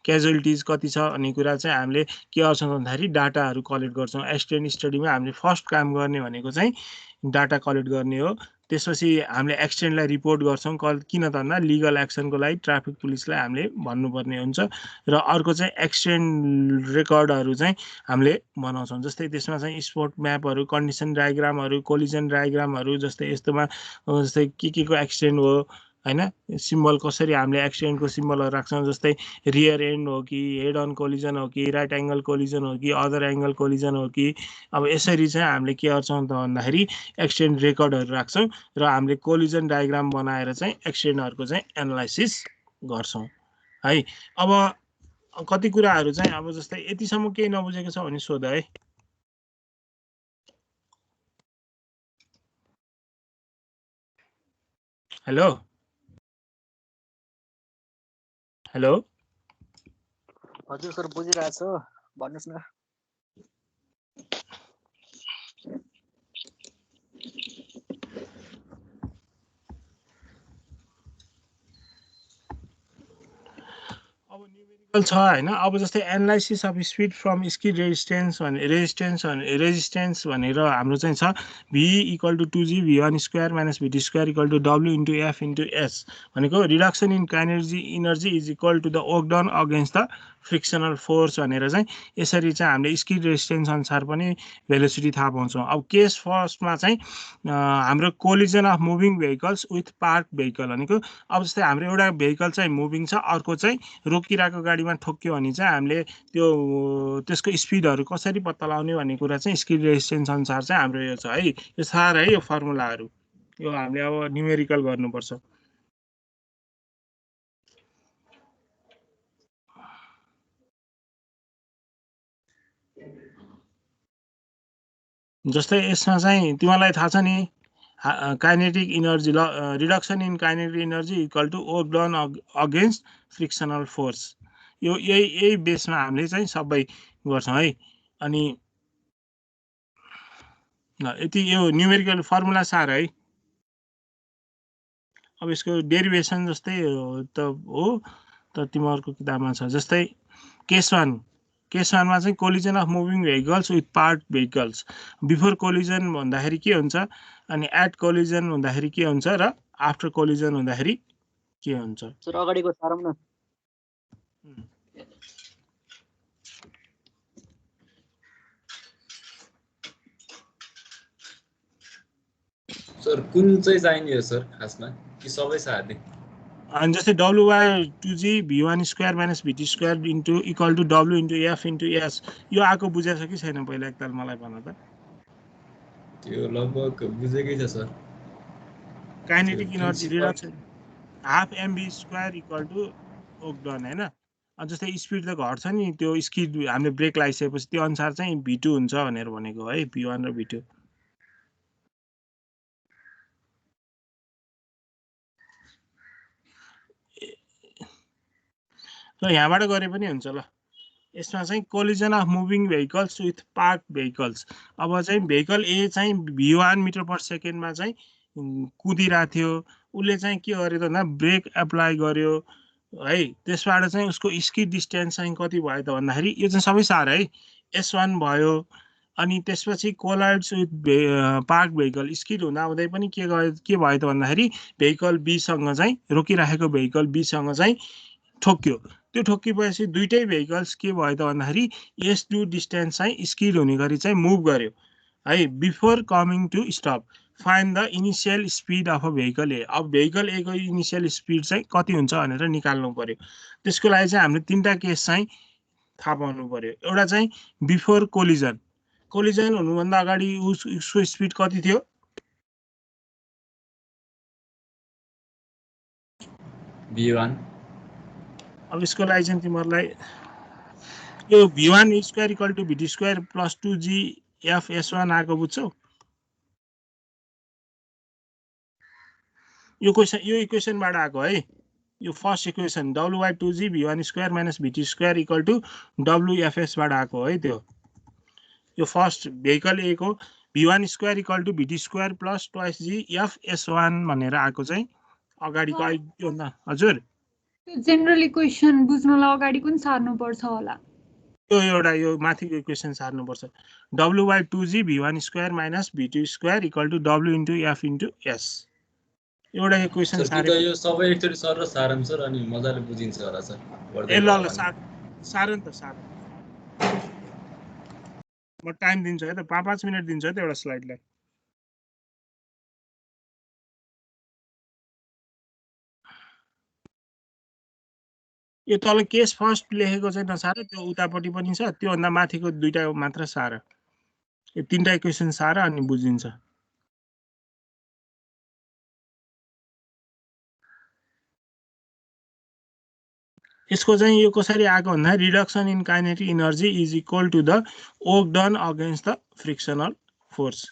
Speaker 1: क्याजुअलिटिज कति छ भन्ने कुरा चाहिँ हामीले के गर्छौँ भन्दाखेरि डाटाहरू कलेक्ट गर्छौँ। एक्सिडेन्ट स्टडीमा हामीले फर्स्ट काम गर्ने भनेको चाहिँ डाटा कलेक्ट गर्ने हो। त्यसपछि हामीले एक्सिडेन्टलाई रिपोर्ट गर्छौँ, किन त भन्दा लिगल एक्सनको लागि ट्राफिक पुलिसलाई हामीले भन्नुपर्ने हुन्छ। र अर्को चाहिँ एक्सिडेन्ट रेकर्डहरू चाहिँ हामीले बनाउँछौँ। जस्तै त्यसमा चाहिँ स्पोट म्यापहरू, कन्डिसन डायग्रामहरू, कोलिजन डायग्रामहरू, जस्तै यस्तोमा जस्तै के को एक्सिडेन्ट हो होइन, सिम्बल कसरी हामीले एक्सिडेन्टको सिम्बलहरू राख्छौँ, जस्तै रियर एन्ड हो कि हेड अन कोलिजन हो कि राइट एङ्गल कोलिजन हो कि अदर एङ्गल कोलिजन हो कि, अब यसरी चाहिँ हामीले के गर्छौँ त भन्दाखेरि एक्सिडेन्ट रेकर्डहरू राख्छौँ र हामीले कोलिजन डायग्राम बनाएर चाहिँ एक्सिडेन्टहरूको चाहिँ एनालाइसिस गर्छौँ है। अब कति कुराहरू चाहिँ अब जस्तै यतिसम्म केही नबुझेको छ भने सोध है। हेलो हेलो
Speaker 2: हजुर सर बुझिरहेको छु, भन्नुहोस् न।
Speaker 1: अब न्युमेरिकल छ होइन। अब जस्तै analysis of speed from skid resistance भनेर हाम्रो चाहिँ छ v equal to 2g v1 square minus vt square equal to w into f into s, भनेको reduction in energy is equal to the work done against the frictional force भनेर चाहिँ यसरी चाहिँ हामीले स्किड रेजिस्टेन्स अनुसार पनि velocity थाहा पाउँछौँ। अब केस फर्स्टमा चाहिँ हाम्रो collision of moving vehicles with park vehicle भनेको, अब जस्तै हाम्रो एउटा भेहिकल चाहिँ मुभिङ छ, अर्को चाहिँ रोकिरहेको गाडीमा ठोक्यो भने चाहिँ हामीले त्यसको स्पिडहरू कसरी पत्ता लगाउने भन्ने कुरा चाहिँ स्किड रेजिस्टेन्स अनुसार चाहिँ हाम्रो यो छ है। यो साह्रै है, यो फर्मुलाहरू यो हामीले अब न्युमेरिकल गर्नुपर्छ। जस्तै यसमा चाहिँ तिमीलाई थाहा छ नि kinetic energy reduction in kinetic energy equal to work done against frictional force. यो यही बेसमा हामीले चाहिँ सबै गर्छौँ है। अनि यति यो न्युमेरिकल फर्मुला सार है। अब यसको डेरिभेसन जस्तै त हो त तिमीहरूको किताबमा छ। जस्तै केस वानमा चाहिँ collision of moving vehicles with part vehicles. Before collision भन्दाखेरि के हुन्छ, अनि एट कोलिजन हुँदाखेरि के हुन्छ, र आफ्टर कोलिजन हुँदाखेरि के हुन्छ।
Speaker 2: सर अगाडिको सारम न।
Speaker 3: सर कुन चाहिँ चाहिने हो सर खासमा, कि सबै सार्ने?
Speaker 1: अनि जस्तै W/2G V1 square minus VT square into equal to W into F into S। यो आएको बुझेछ कि छैन पहिला एकताल मलाई भन त।
Speaker 3: त्यो लगभग बुझेकै छ sir.
Speaker 1: Kinetic energy
Speaker 3: principle
Speaker 1: reduction half mv square equal to work done हैन। अनि जस्तै स्पिड त घट्छ नि, त्यो स्किड हामीले ब्रेक लगाइसकेपछि त्यो अनुसार चाहिँ V2 हुन्छ भनेर भनेको है, V1 र V2। ल यहाँबाट गरे पनि हुन्छ। ल यसमा चाहिँ collision of moving vehicles with park vehicles. अब चाहिँ भेहिकल ए चाहिँ V1 मिटर पर सेकेन्डमा चाहिँ कुदिरहेको थियो, उसले चाहिँ के गर्यो त भन्दा ब्रेक एप्लाई गर्यो है। त्यसबाट चाहिँ उसको स्किड डिस्टेन्स चाहिँ कति भयो त भन्दाखेरि यो चाहिँ सबै सार है, S1 भयो। अनि त्यसपछि collides with park vehicle, skid हुँदा हुँदै पनि के भयो त भन्दाखेरि भेहिकल बीसँग चाहिँ रोकिराखेको भेहिकल बीसँग चाहिँ ठोक्यो। त्यो ठोकिएपछि दुईटै भेहिकल्स के भयो त भन्दाखेरि S2 डिस्टेन्स चाहिँ स्किड हुने गरी चाहिँ मुभ गर्यो है, before coming to stop. Find the initial speed of a vehicle A. अब भेहिकल ए को इनिसियल स्पिड चाहिँ कति हुन्छ भनेर निकाल्नु पर्यो। त्यसको लागि चाहिँ हामीले तीनटा केस चाहिँ थाहा पाउनु पर्यो। एउटा चाहिँ बिफोर कोलिजन, कोलिजन हुनुभन्दा अगाडि उसको स्पिड कति थियो?
Speaker 3: V1।
Speaker 1: अब यसको लागि चाहिँ तिमीहरूलाई यो V1 square equal to VT square plus 2G F S1 आएको बुझ्छौ? यो क्वेसन यो इक्वेसनबाट आएको है। यो first equation W/2G V1 square minus VT square equal to WFS बाट आएको है त्यो। यो फर्स्ट भेहिकल ए को V1 square equal to VT square plus 2G F S1 भनेर आएको चाहिँ अगाडिको योभन्दा। हजुर
Speaker 4: जेनरल इक्वेसन बुझ्नलाई अगाडि कुन सार्नु पर्छ होला?
Speaker 1: यो एउटा यो माथिको इक्वेसन सार्नुपर्छ। W/2G V1 square minus VT square equal to W into F into S। एउटा इक्वेसन
Speaker 3: सर यो सबै एकचोटि सर र सारांश सर, अनि मजाले बुझिन्छ होला सर।
Speaker 1: ए ल सारन त सार म टाइम दिन्छु है त, 5 मिनट दिन्छु है त एउटा स्लाइडलाई। यो तल केस फर्स्ट लेखेको चाहिँ नसार, त्यो उतापट्टि पनि छ, त्योभन्दा माथिको दुईटा मात्र सार। यो तीनटा इक्वेसन सार अनि बुझिन्छ। यसको चाहिँ यो कसरी आएको भन्दा reduction in kinetic energy is equal to the work done against the frictional force.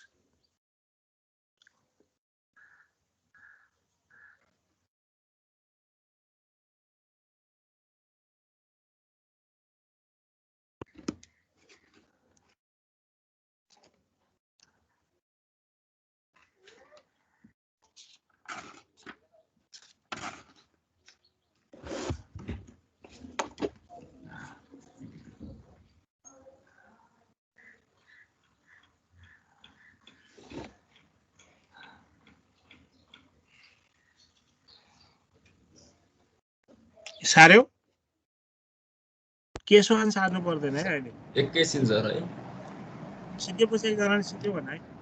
Speaker 1: सार्यो? केस वान सार्नु पर्दैन है अहिले,
Speaker 3: एकैछिन सर है।
Speaker 1: सिकेपछि एकजनाले सिक्यो भने है।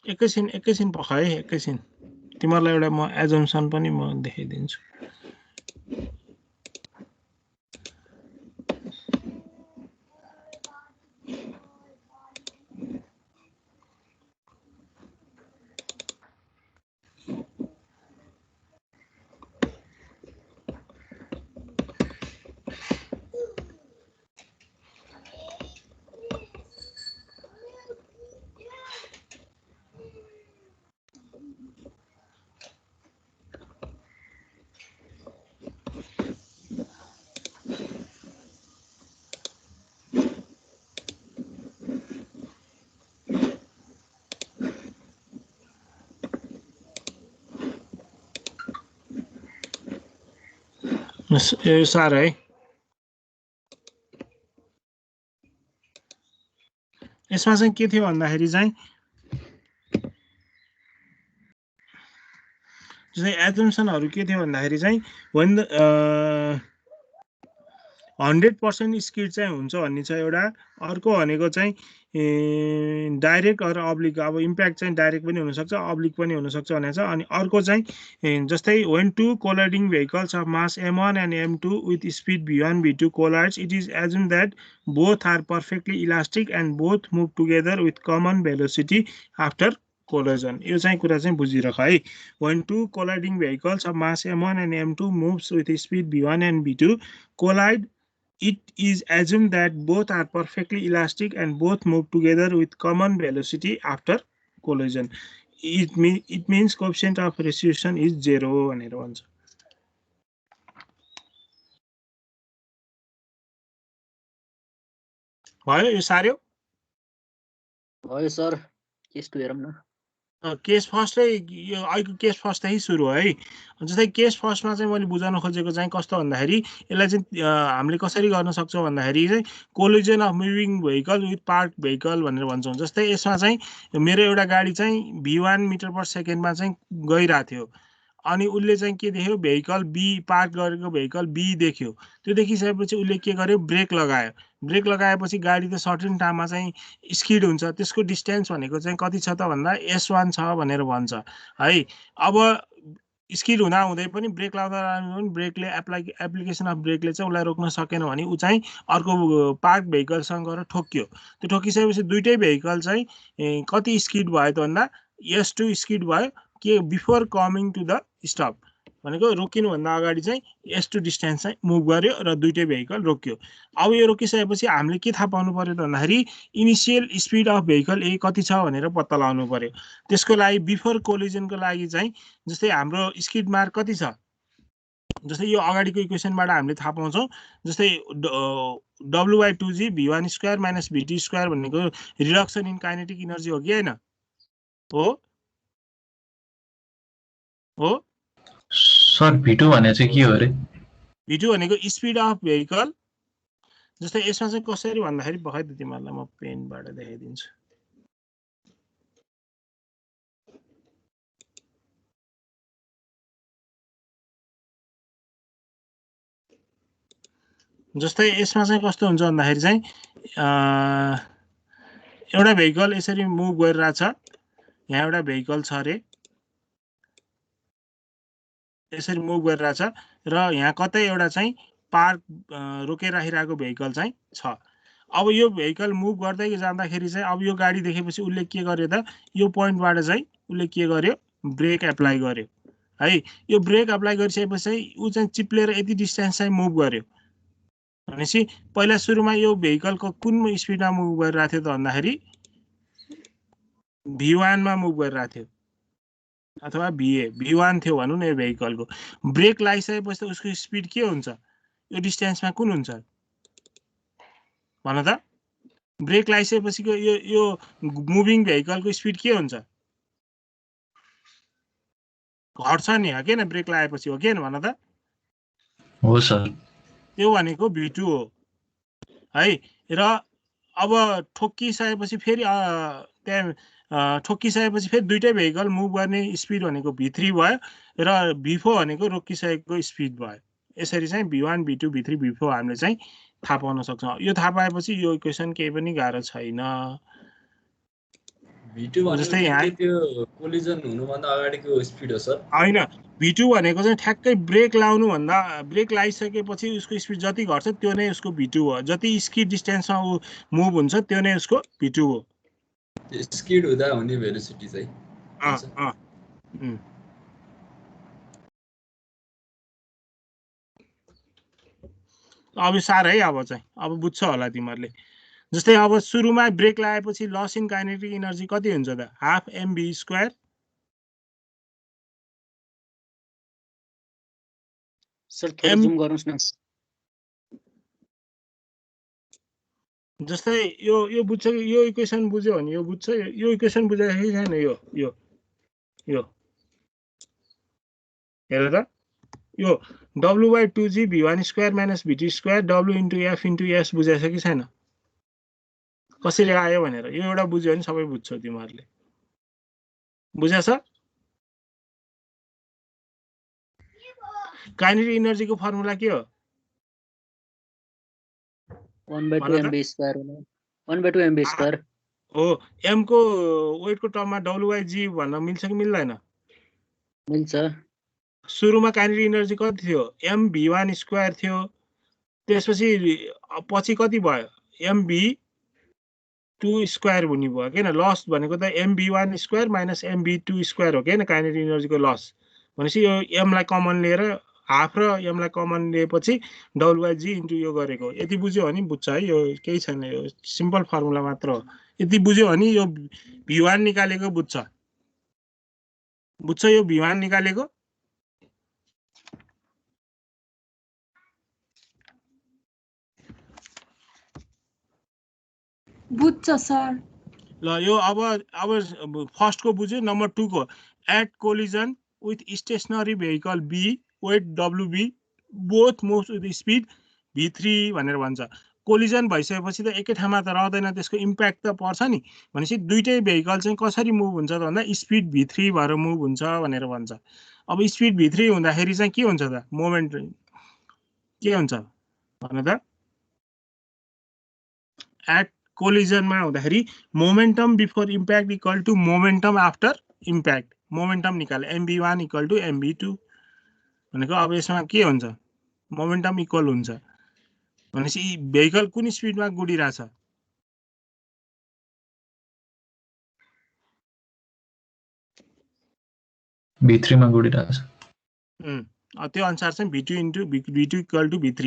Speaker 1: एकैछिन पख है एकैछिन तिमीहरूलाई एउटा म एजम्सन पनि म देखाइदिन्छु यो सार है यसमा चाहिँ के थियो भन्दाखेरि चाहिँ जस्तै एजम्सनहरु के थियो भन्दाखेरि चाहिँ when 100% स्किड चाहिँ हुन्छ भन्ने छ एउटा अर्को भनेको चाहिँ डाइरेक्ट अर अब्लिक अब इम्प्याक्ट चाहिँ डाइरेक्ट पनि हुन सक्छ अब्लिक पनि हुन सक्छ भनेको छ अनि अर्को चाहिँ जस्तै when two colliding vehicles of mass m1 and m2 with speed v1 v2 collides it is assumed that both are perfectly elastic and both move together with common velocity after collision यो चाहिँ कुरा चाहिँ बुझिरख है when two colliding vehicles of mass m1 and m2 moves with speed v1 and v2 collide it is assumed that both are perfectly elastic and both move together with common velocity after collision. It means coefficient of resolution is 0 भनेर भन्छ भयो यो सार्यो
Speaker 2: भयो sir case to हेरौँ न
Speaker 1: case first यो अहिलेको case फर्स्टै सुरु है जस्तै केस फर्स्टमा चाहिँ मैले बुझाउन खोजेको चाहिँ कस्तो भन्दाखेरि यसलाई चाहिँ हामीले कसरी गर्न सक्छौं भन्दाखेरि चाहिँ collision of moving vehicle with park vehicle भनेर भन्छौं जस्तै यसमा चाहिँ मेरो एउटा गाडी चाहिँ v1 मिटर पर सेकेन्डमा चाहिँ गइरहेको थियो अनि उले चाहिँ के देख्यो भेहिकल बी पार्क गरेको भेहिकल बी देख्यो त्यो देखिसकेपछि उले के गर्यो ब्रेक लगाएपछि गाडी त सर्टेन टाइममा चाहिँ स्किड हुन्छ त्यसको डिस्टेन्स भनेको चाहिँ कति छ त भन्दा s1 छ भनेर भन्छ है अब स्किड हुँदा हुँदै पनि ब्रेक लाउँदा पनि ब्रेकले एप्लिकेसन अफ ब्रेकले चाहिँ उलाई रोक्न सकेन भने उ चाहिँ अर्को पार्क भेहिकलसँग गएर ठोक्यो त्यो ठोकिसकेपछि दुईटै भेहिकल चाहिँ कति स्किड भयो त भन्दा s2 स्किड भयो के before coming to the stop भनेको रोकिनु भन्दा अगाडि चाहिँ s2 डिस्टेन्स चाहिँ मुभ गर्यो र दुईटै भेहिकल रोक्यो अब यो रोकिसकेपछि हामीले के थाहा पाउनु पर्यो त भन्दाखेरि इनिशियल स्पिड अफ भेहिकल ए कति छ भनेर पत्ता लगाउनु पर्यो त्यसको लागि बिफोर कोलिजनको लागि चाहिँ जस्तै हाम्रो स्किड मार्क कति छ जस्तै यो अगाडिको इक्वेसनबाट हामीले थाहा पाउँछौं जस्तै w/2g v1² - vt² भनेको रिडक्सन इन काइनेटिक एनर्जी हो कि हैन हो
Speaker 5: सर v2 भने चाहिँ के हो रे
Speaker 1: v2 भनेको स्पिड अफ भेहिकल जस्तै यसमा चाहिँ कसरी भन्दाखेरि भए त तिमीहरुलाई म पेनबाट देखाइदिन्छु जस्तै यसमा चाहिँ कस्तो हुन्छ भन्दाखेरि चाहिँ एउटा भेहिकल यसरी मुभ गरिरहेछ यहाँ एउटा भेहिकल छ रे यसरी मुभ गरिरहेछ र यहाँ कतै एउटा चाहिँ पार्क रोकेर राखिरहेको भेहिकल चाहिँ छ अब यो भेहिकल मुभ गर्दै जाँदाखेरि चाहिँ अब यो गाडी देखेपछि उले के गर्यो त यो पोइन्टबाट चाहिँ उले के गर्यो ब्रेक एप्लाई गर्यो है यो ब्रेक एप्लाई गरिसकेपछि उ चाहिँ चिप्लेर यति डिस्टेन्स चाहिँ मुभ गर्यो भनेपछि पहिला सुरुमा यो भेहिकलको कुन स्पिडमा मुभ गरिरहेको थियो त भन्दाखेरि v1 मा मुभ गरिरहेको थियो अथवा v1 थियो भनौं न यो भेहिकलको ब्रेक लागिसकेपछि उसको स्पिड के हुन्छ यो डिस्टेन्समा कुन हुन्छ भन त ब्रेक लागिसकेपछिको यो मुभिङ भेहिकलको स्पिड के हुन्छ घट्छ नि हो किन ब्रेक लगाएपछि हो किन भन त
Speaker 5: हो सर
Speaker 1: त्यो भनेको v2 हो है र अब ठोकिसकेपछि फेरि त्यहाँ ठोकिसकेपछि फेरि दुईटै भेहिकल मुभ गर्ने स्पिड भनेको v3 भयो र v4 भनेको रोकिसकेको स्पिड भयो यसरी चाहिँ v1 v2 v3 v4 हामीले चाहिँ थाहा पाउन सक्छौं यो थाहा पाएपछि यो इक्वेसन केही पनि गाह्रो छैन
Speaker 3: V2
Speaker 1: जस्तै
Speaker 3: भनेको
Speaker 1: यहाँ
Speaker 3: के त्यो कोलिजन हुनुभन्दा अगाडिको स्पिड हो सर?
Speaker 1: होइन V2 भनेको चाहिँ ठ्याक्कै ब्रेक लाउनु भन्दा ब्रेक लगाइसकेपछि उसको स्पिड जति घट्छ त्यो नै उसको V2 हो जति स्किड डिस्टेन्समा ऊ मुभ हुन्छ त्यो नै उसको V2 हो
Speaker 3: स्किड हुँदा हुने भेलोसिटी चाहिँ
Speaker 1: अब साह्रै अब चाहिँ अब बुझ्छ होला तिमीहरूले जस्तै अब सुरुमा ब्रेक लगाएपछि लस इन काइनेटिक एनर्जी कति हुन्छ त हाफ mv²।
Speaker 2: सर थोड़ा जुम गर्नुस् न।
Speaker 1: जस्तै यो बुझ्छ यो इक्वेसन बुझ्यो भने यो बुझ्छ यो इक्वेसन बुझाएको छैन यो यो यो हेर त यो W/2g v1² - vt² W × f × s बुझाएछ कि छैन कसरी आयो भनेर यो एउटा बुझ्यो भने सबै बुझ्छौ तिमीहरूले बुझाछ काइनेटिक एनर्जीको फर्मुला के हो
Speaker 2: 1/2 mv² 1/2 mv²
Speaker 1: हो m को वेटको टर्ममा W/g भन्न मिल्छ कि मिल्दैन
Speaker 2: मिल्छ।
Speaker 1: सुरुमा काइनेटिक एनर्जी कति थियो mv1² थियो त्यसपछि पछि कति भयो mv2² हुने भयो किन लस भनेको त mv1² - mv2² हो किन काइनेटिक एनर्जीको लस भनेपछि यो m लाई कमन लिएर हाफ र m लाई कमन लिएपछि W/g इन्टु यो गरेको यति बुझ्यो भने बुझ्छ है यो केही छैन यो सिम्पल फर्मुला मात्र हो यति बुझ्यो भने यो v1 निकालेको बुझ्छ यो v1 निकालेको
Speaker 4: बुझ्छ सर
Speaker 1: ल यो अब फर्स्ट को बुझ्यो नम्बर 2 को at collision with stationary vehicle B weight WB both moves with speed v3 भनेर भन्छ कोलिजन भइसकेपछि त एकै ठाउँमा त रहदैन त्यसको इम्प्याक्ट त पर्छ नि भनेपछि दुईटै भेहिकल चाहिँ कसरी मुभ हुन्छ त भन्दा स्पिड v3 भएर मुभ हुन्छ भनेर भन्छ अब स्पिड v3 हुँदाखेरि चाहिँ के हुन्छ त मोमेन्ट के हुन्छ भन्नु त एट कोलिजनमा हुँदाखेरि momentum before impact equal to momentum after impact momentum निकाले mv1 = mv2 भनेको अब यसमा के हुन्छ मोमेन्टम इक्वल हुन्छ भनेपछि भेहिकल कुन स्पिडमा गुडिरहेछ
Speaker 5: v3 मा गुडिरहेछ
Speaker 1: त्यो अनुसार चाहिँ v2 = v3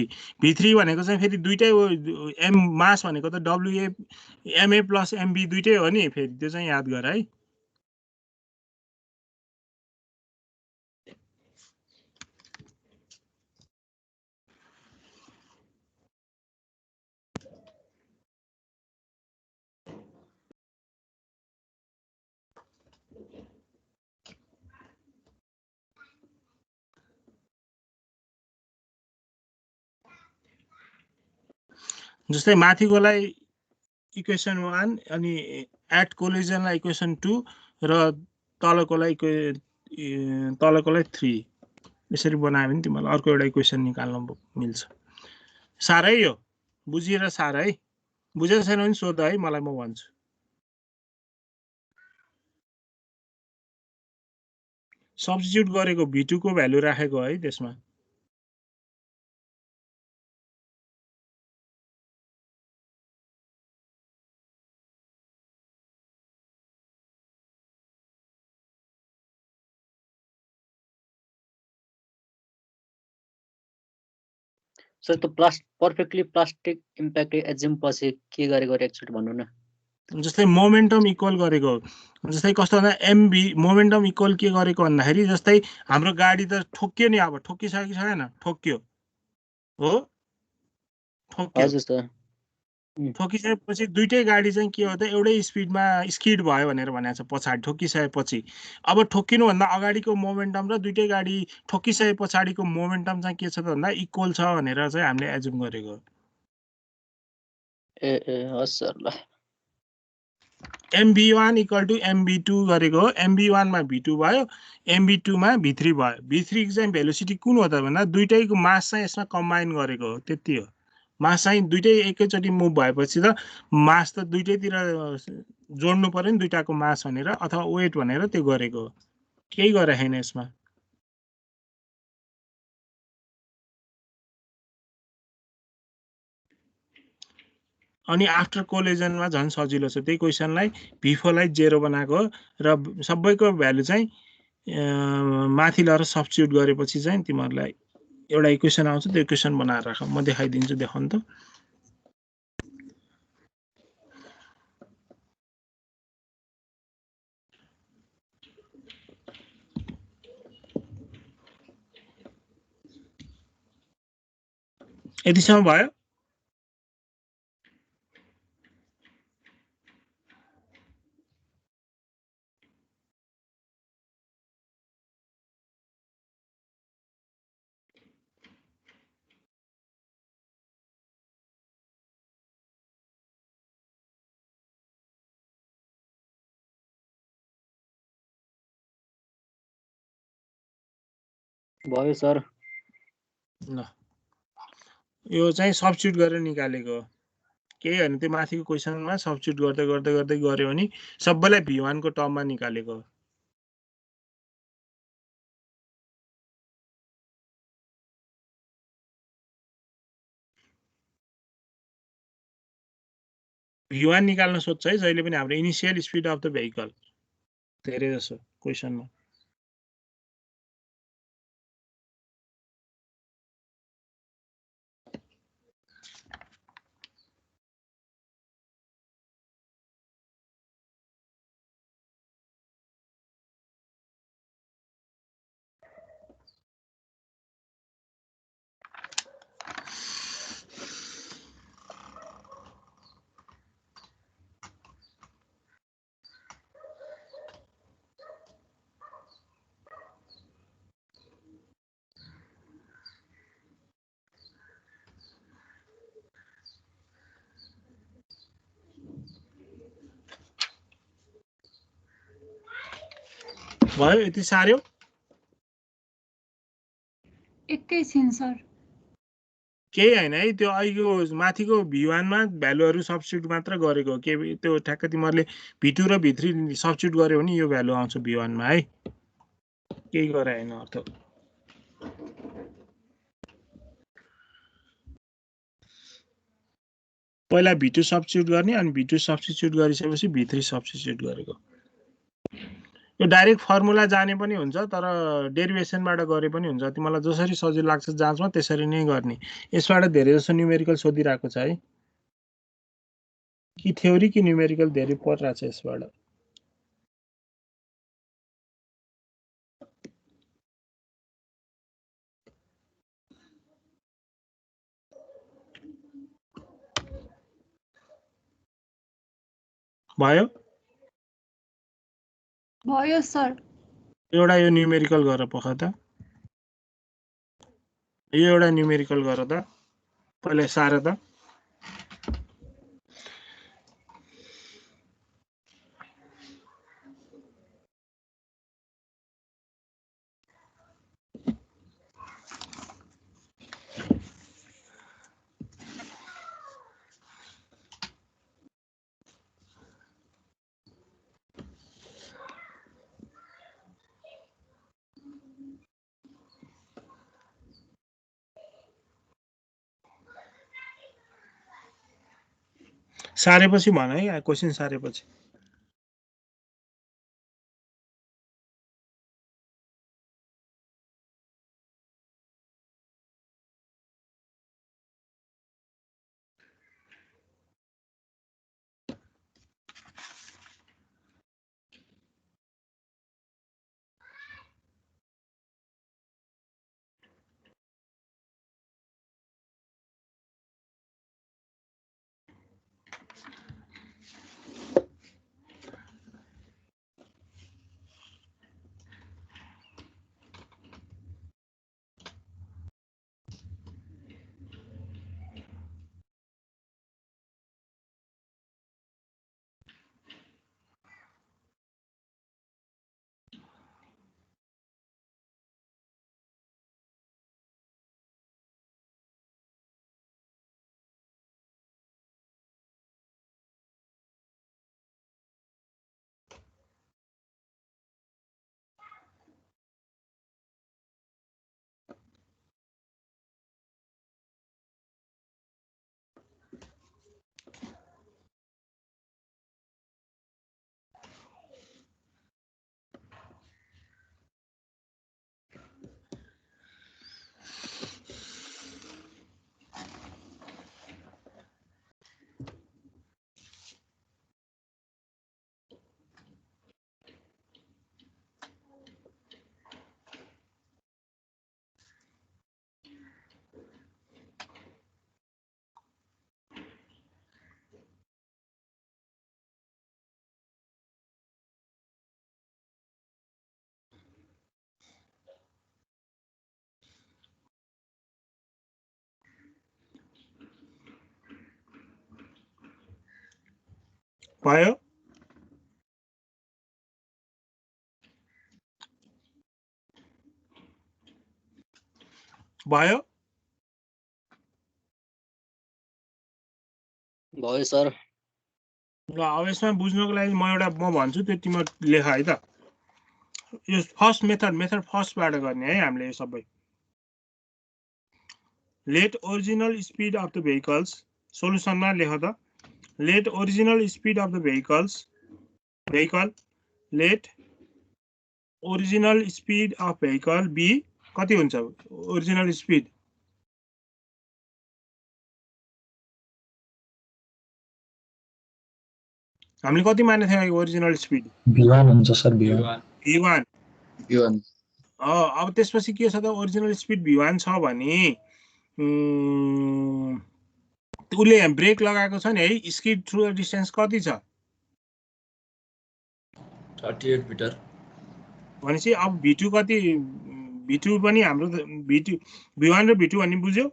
Speaker 1: v3 भनेको चाहिँ फेरि दुईटै m मास भनेको त WA MA + MB दुईटै हो नि फेरि त्यो चाहिँ याद गर है जस्तै माथिकोलाई इक्वेसन 1 अनि एट कोलिजनलाई इक्वेसन 2 र तलकोलाई 3 यसरी बनायो भने तिमीलाई अर्को एउटा इक्वेसन निकाल्न मिल्छ साह्रै हो बुझिएर साह्रै है बुझेको छैन भने सोध है मलाई म भन्छु सब्स्टिट्युट गरेको v2 को भ्यालु राखेको है त्यसमा
Speaker 2: सर त्यो पर्फेक्टली प्लास्टिक इम्प्याक्ट एज्युम पछि के गरेको एकचोटि भन्नु न
Speaker 1: जस्तै मोमेन्टम इक्वल गरेको जस्तै कस्तो भन्दा mv मोमेन्टम इक्वल के गरेको भन्दाखेरि जस्तै हाम्रो गाडी त ठोक्यो नि अब ठोकिसक्यो कि छैन ठोक्यो हो ठोक्यो
Speaker 2: हजुर सर
Speaker 1: ठोकिसकेपछि दुईटै गाडी चाहिँ के हो त एउटै स्पिडमा स्किड भयो भनेर भनेको छ पछाडि ठोकिसकेपछि अब ठोकिनु भन्दा अगाडिको मोमेन्टम र दुईटै गाडी ठोकिसके पछाडिको मोमेन्टम चाहिँ के छ त भन्दा इक्वल छ भनेर चाहिँ हामीले एज्युम गरेको
Speaker 2: ए हस् सर ल
Speaker 1: mv1 = mv2 गरेको mv1 मा v2 भयो mv2 मा v3 भयो v3 चाहिँ भेलोसिटी कुन हो त भन्दा दुईटैको मास चाहिँ यसमा कम्बाइन गरेको हो त्यति हो मास चाहिँ दुईटै एकैचोटि मुभ भएपछि त मास त दुईटैतिर जोड्नु पर्यो नि दुईटाको मास भनेर अथवा वेट भनेर त्यो गरेको हो केही गरे छैन यसमा अनि आफ्टर कोलिजनमा झन् सजिलो छ त्यही क्वेसनलाई V4 लाई 0 बनाएको हो र सबैको भ्यालु चाहिँ माथि लगेर सब्स्टिट्युट गरेपछि चाहिँ तिमीहरूलाई एउटा इक्वेसन आउँछ त्यो इक्वेसन बनाएर राख म देखाइदिन्छु देखाउन त यतिसम्म भयो
Speaker 2: भयो सर
Speaker 1: ल यो चाहिँ सब्स्टिट्युट गरेर निकालेको हो केही होइन त्यो माथिको क्वेसनमा सब्स्टिट्युट गर्दै गर्दै गर्दै गऱ्यो भने सबैलाई V1 को टर्ममा निकालेको हो V1 निकाल्न सोध्छ है जहिले पनि हाम्रो initial speed of the vehicle धेरै जसो क्वेसनमा भयो यति सार्यो
Speaker 4: एकैछिन सर
Speaker 1: केही होइन है त्यो अहिलेको माथिको V1 मा भ्यालुहरु सब्स्टिट्युट मात्र गरेको हो के त्यो ठ्याक्क तिमीहरूले V2 र V3 सब्स्टिट्युट गर्यो भने यो भ्यालु आउँछ V1 मा है केही गरे हैन अर्थ पहिला V2 सब्स्टिट्युट गर्ने अनि V2 सब्स्टिट्युट गरिसकेपछि V3 सब्स्टिट्युट गरेको यो डाइरेक्ट फर्मुला जाने पनि हुन्छ तर डेरिभेसनबाट गरे पनि हुन्छ तिमीलाई जसरी सजिलो लाग्छ जाँचमा त्यसरी नै गर्ने यसबाट धेरै जसो न्युमेरिकल सोधिरहेको छ है कि थ्योरी कि न्युमेरिकल धेरै परिरहेको छ यसबाट भयो
Speaker 4: भयो सर
Speaker 1: एउटा यो न्युमेरिकल गरेर पख त यो एउटा न्युमेरिकल गर त पहिला सार त सारेपछि भन है क्वेशन सारेपछि भयो भयो
Speaker 2: भयो सर।
Speaker 1: ल अब यसमा बुझ्नको लागि म भन्छु त्यो तिम्रो लेख है त। यो फर्स्ट मेथड फर्स्टबाट गर्ने है हामीले यो सबै। Let original speed of the vehicles, सोलुसनमा लेख त। Let original speed of the vehicle let original speed of vehicle B कति हुन्छ ओरिजिनल स्पीड? हामीले कति माने थियौँ ओरिजिनल स्पीड?
Speaker 5: v1 हुन्छ सर, v1
Speaker 2: v1
Speaker 1: अब त्यसपछि के छ त ओरिजिनल स्पीड v1 छ भने उसले ब्रेक लगाएको छ नि है, स्किड थ्रु डिस्टेन्स कति छ?
Speaker 3: 38 मिटर।
Speaker 1: भनेपछि अब v2 कति? v2 पनि हाम्रो v1 र v2 भन्ने बुझ्यो?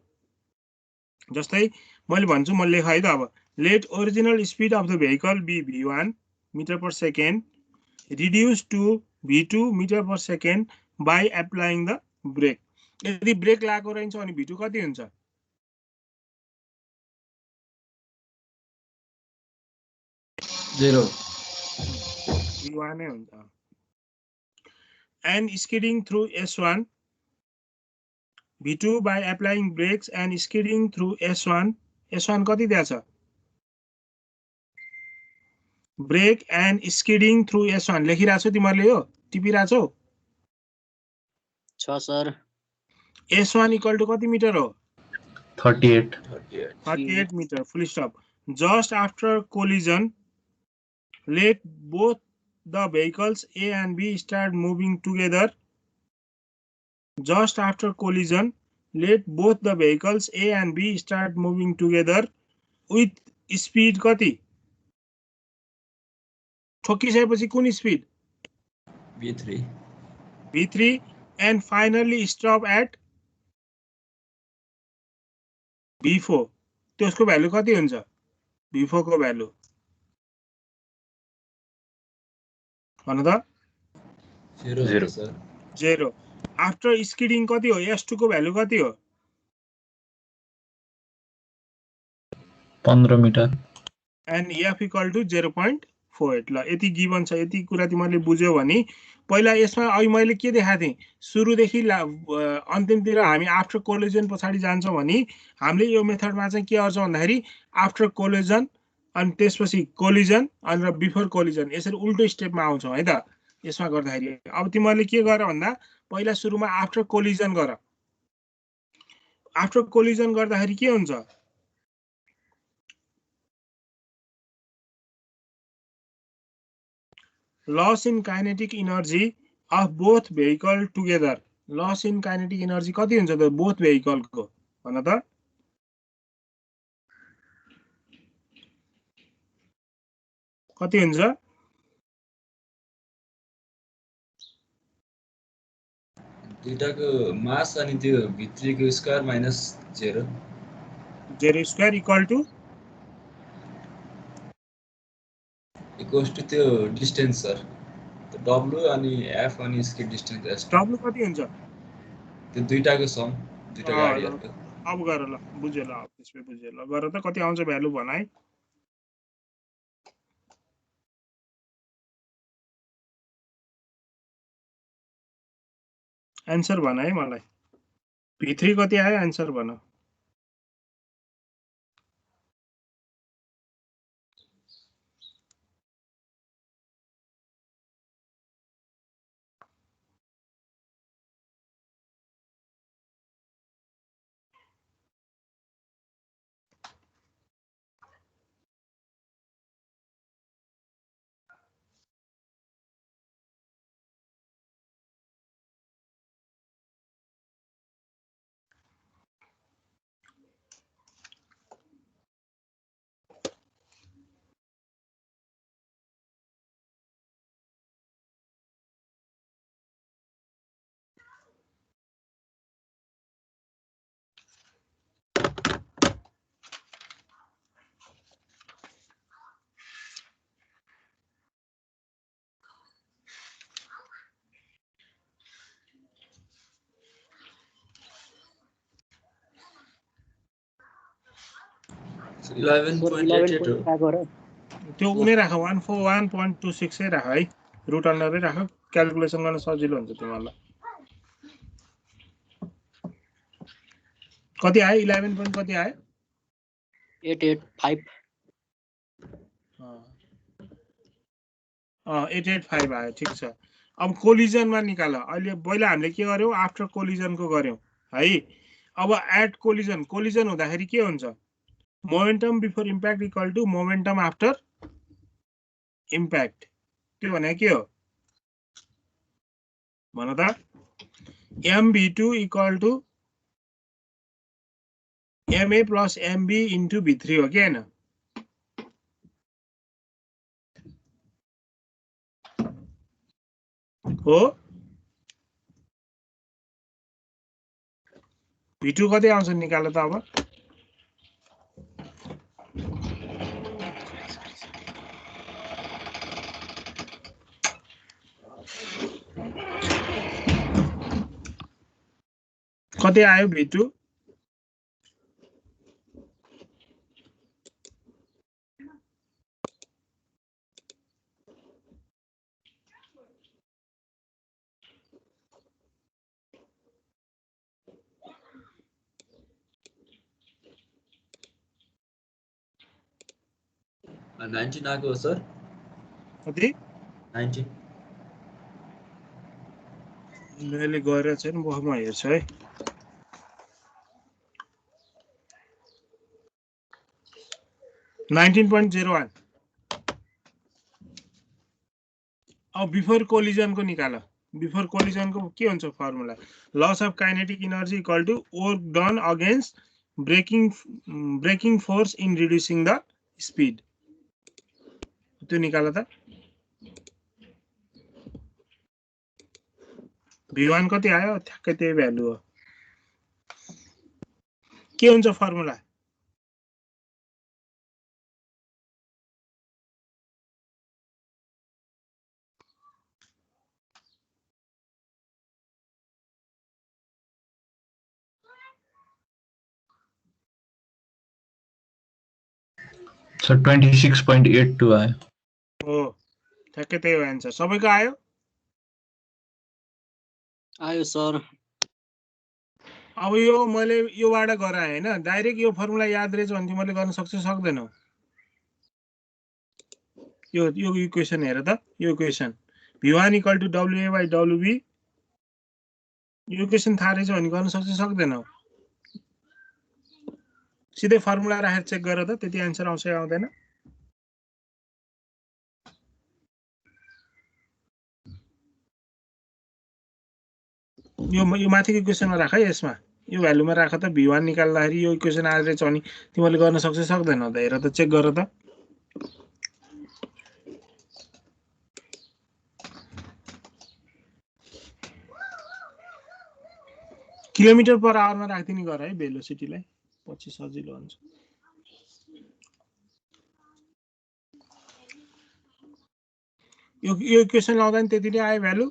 Speaker 1: जस्तै मैले भन्छु, म लेख है त अब। Let original speed of the vehicle B v1 metre per second reduce to v2 metre per second by applying the brake. यदि ब्रेक लगाएको रहन्छ भने v2 कति हुन्छ?
Speaker 2: 0
Speaker 1: v1 नै हुन्छ। and skidding through S1 v2 by applying brakes and skidding through S1 कति दिएको छ? ब्रेक एन्ड स्किडिङ थ्रु S1 लेखिरहेको छौ तिमीहरूले, यो टिपिरहेको छौ?
Speaker 2: छ सर।
Speaker 1: S1 इक्वल टु कति मिटर हो? 38 metre, full stop. Just after collision let both the vehicles A and B start moving together. Just after collision, let both the vehicles A and B start moving together with speed कति? ठोकिसकेपछि कुन speed? v3 and finally stop at v4। त्यसको value कति हुन्छ? v4 को value भन्नु त? 0। After स्किडिङ कति हो? S2 को भ्यालु कति हो?
Speaker 5: 15 metre
Speaker 1: and F equal to 0.48। ल यति गिभन छ। यति कुरा तिमीहरूले बुझ्यौ भने पहिला यसमा अहिले मैले के देखाएको थिएँ, सुरुदेखि अन्तिमतिर हामी आफ्टर कोलिजन पछाडि जान्छौँ भने हामीले यो मेथडमा चाहिँ के गर्छौँ भन्दाखेरि आफ्टर कोलिजन अनि त्यसपछि कोलिजन अनि बिफोर कोलिजन यसरी उल्टो स्टेपमा आउँछौँ है त यसमा गर्दाखेरि। अब तिमीहरूले के गर भन्दा पहिला सुरुमा आफ्टर कोलिजन गर। आफ्टर कोलिजन गर्दाखेरि के हुन्छ? Loss in kinetic energy of both vehicle together. Loss in kinetic energy कति हुन्छ त बोथ भेहिकलको भन त? कति हुन्छ?
Speaker 3: दुईटाको मास अनि त्यो भित्रीको square minus 0
Speaker 1: square equal to
Speaker 3: त्यो डिस्टेन्स सर, त्यो W अनि F अनि स्किड डिस्टेन्स S2।
Speaker 1: W कति हुन्छ?
Speaker 3: त्यो दुईटाको सम, दुईटा गाडीहरुको।
Speaker 1: अब गर ल, बुझ्यो ल, अब त्यसमै बुझ्यो ल। गर त कति आउँछ भ्यालु भन है। एन्सर भन है मलाई। v3 कति आयो एन्सर भन।
Speaker 3: 11.88 हो
Speaker 2: 11.5 हो र
Speaker 1: त्यो उनी राख 141.26 राख है रुट अन्डरै राख क्याल्कुलेसन गर्न सजिलो हुन्छ तिमीलाई कति आयो 11 point कति आयो
Speaker 2: 885
Speaker 1: 885 आयो ठीक छ अब कोलिजनमा निकाल अहिले पहिला हामीले के गर्यौं आफ्टर कोलिजनको गर्यौं है अब एट कोलिजन हुँदाखेरि के हुन्छ momentum before impact equal to momentum after impact त्यो भने के हो भन त mv2 equal to ma plus mb into v3 हो कि हैन हो v2 कति आउँछ निकाल त अब कति आयो v2
Speaker 3: 19 आएको हो सर
Speaker 1: कति
Speaker 3: 19
Speaker 1: मैले गरेर चाहिँ म हेर्छु है $19.01 अब बिफोर कोलिजन को निकाल बिफोर कोलिजन को के हुन्छ formula loss of kinetic energy equal to work done against braking force in reducing the speed त्यो निकाल त v1 कति आयो ठ्याक्कै त्यही भ्यालु हो के हुन्छ फर्मुला
Speaker 5: सर 26.82 आयो
Speaker 1: हो ठ्याक्कै त्यही हो आन्सर सबैको आयो
Speaker 2: आयो सर
Speaker 1: अब यो मैले योबाट गराए हैन डाइरेक्ट यो फर्मुला याद रहेछ भने तिमीले गर्न सक्छौ सक्दैनौ यो इक्वेसन हेर त यो इक्वेसन v1 = wa/wb यो इक्वेसन थाहा रहेछ भने गर्न सक्छौ सक्दैनौ सिधै फर्मुला राखेर चेक गर त त्यति आन्सर आउँछ आउँदैन यो माथिको इक्वेसनमा राख है यसमा यो भ्यालुमा राख त v1 निकाल्दाखेरि यो इक्वेसन आएर रहेछ भने तिमीले गर्न सक्छौ सक्दैनौ त हेर त चेक गर त किलोमिटर पर आवरमा राख्दिनी गर है भेलोसिटीलाई पछि सजिलो हुन्छ यो इक्वेसन लाउँदा नि त्यति नै आयो भ्यालु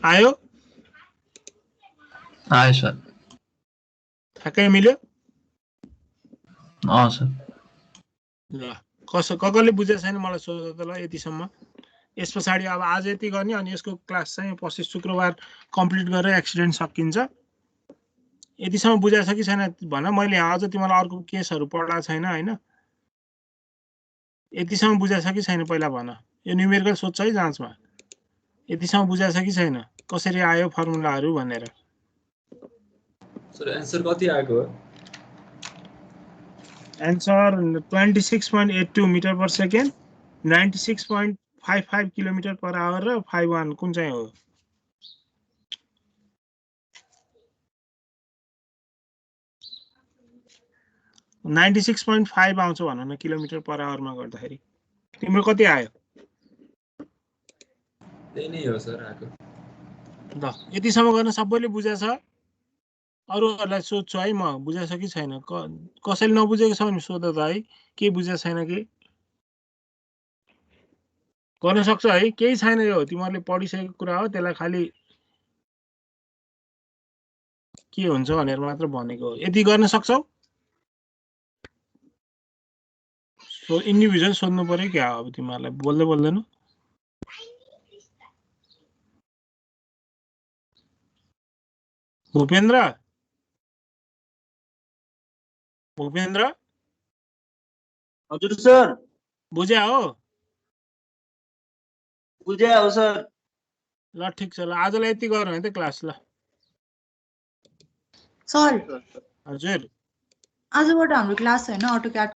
Speaker 1: आयो
Speaker 5: आयो सर
Speaker 1: ठ्याक्कै मिल्यो
Speaker 5: सर
Speaker 1: ल कसले बुझेको छैन मलाई सोध त ल यतिसम्म यस पछाडि अब आज यति गर्ने अनि यसको क्लास चाहिँ पछि शुक्रबार कम्प्लिट गरेर एक्सिडेन्ट सकिन्छ यतिसम्म बुझाएको छ कि छैन भन मैले अझ तिमीलाई अर्को केसहरू पढाएको छैन हैन यतिसम्म बुझाएको छ कि छैन पहिला भन यो न्युमेरिकल सोध्छ है जाँचमा यतिसम्म बुझाएको छ कि छैन कसरी आयो फर्मुलाहरू भनेर
Speaker 3: सर आन्सर कति आएको हो
Speaker 1: answer 26.82 metre per second 96.55 kilometre per hour र 51 कुन चाहिँ हो 96.5 आउँछ भन न किलोमिटर पर आवरमा गर्दाखेरि तिम्रो कति आयो
Speaker 3: त्यही नै हो सर आएको।
Speaker 1: ल यतिसम्म गर्न सबैले बुझेछ? अरूहरूलाई सोध्छु है म, बुझेछ कि छैन? कसैले नबुझेको छ भने सोध त है, के बुझेको छैन कि? गर्न सक्छ है? केही छैन, यो तिमीहरूले पढिसकेको कुरा हो, त्यसलाई खालि के हुन्छ भनेर मात्र भनेको हो। यति गर्न सक्छौ? इन्डिभिजुअल सोध्नु पर्यो क्या अब तिमीहरूलाई, बोल्दै बोल्दैन? भूपेन्द्र भूपेन्द्र
Speaker 6: हजुर सर,
Speaker 1: बुझ्या हो?
Speaker 6: बुझ्या हो सर।
Speaker 1: ल ठिक छ, ल आजलाई यति गरौँ है त क्लास। ल
Speaker 7: सर
Speaker 1: हजुर,
Speaker 7: आजबाट हाम्रो क्लास छैन, अटोक्याड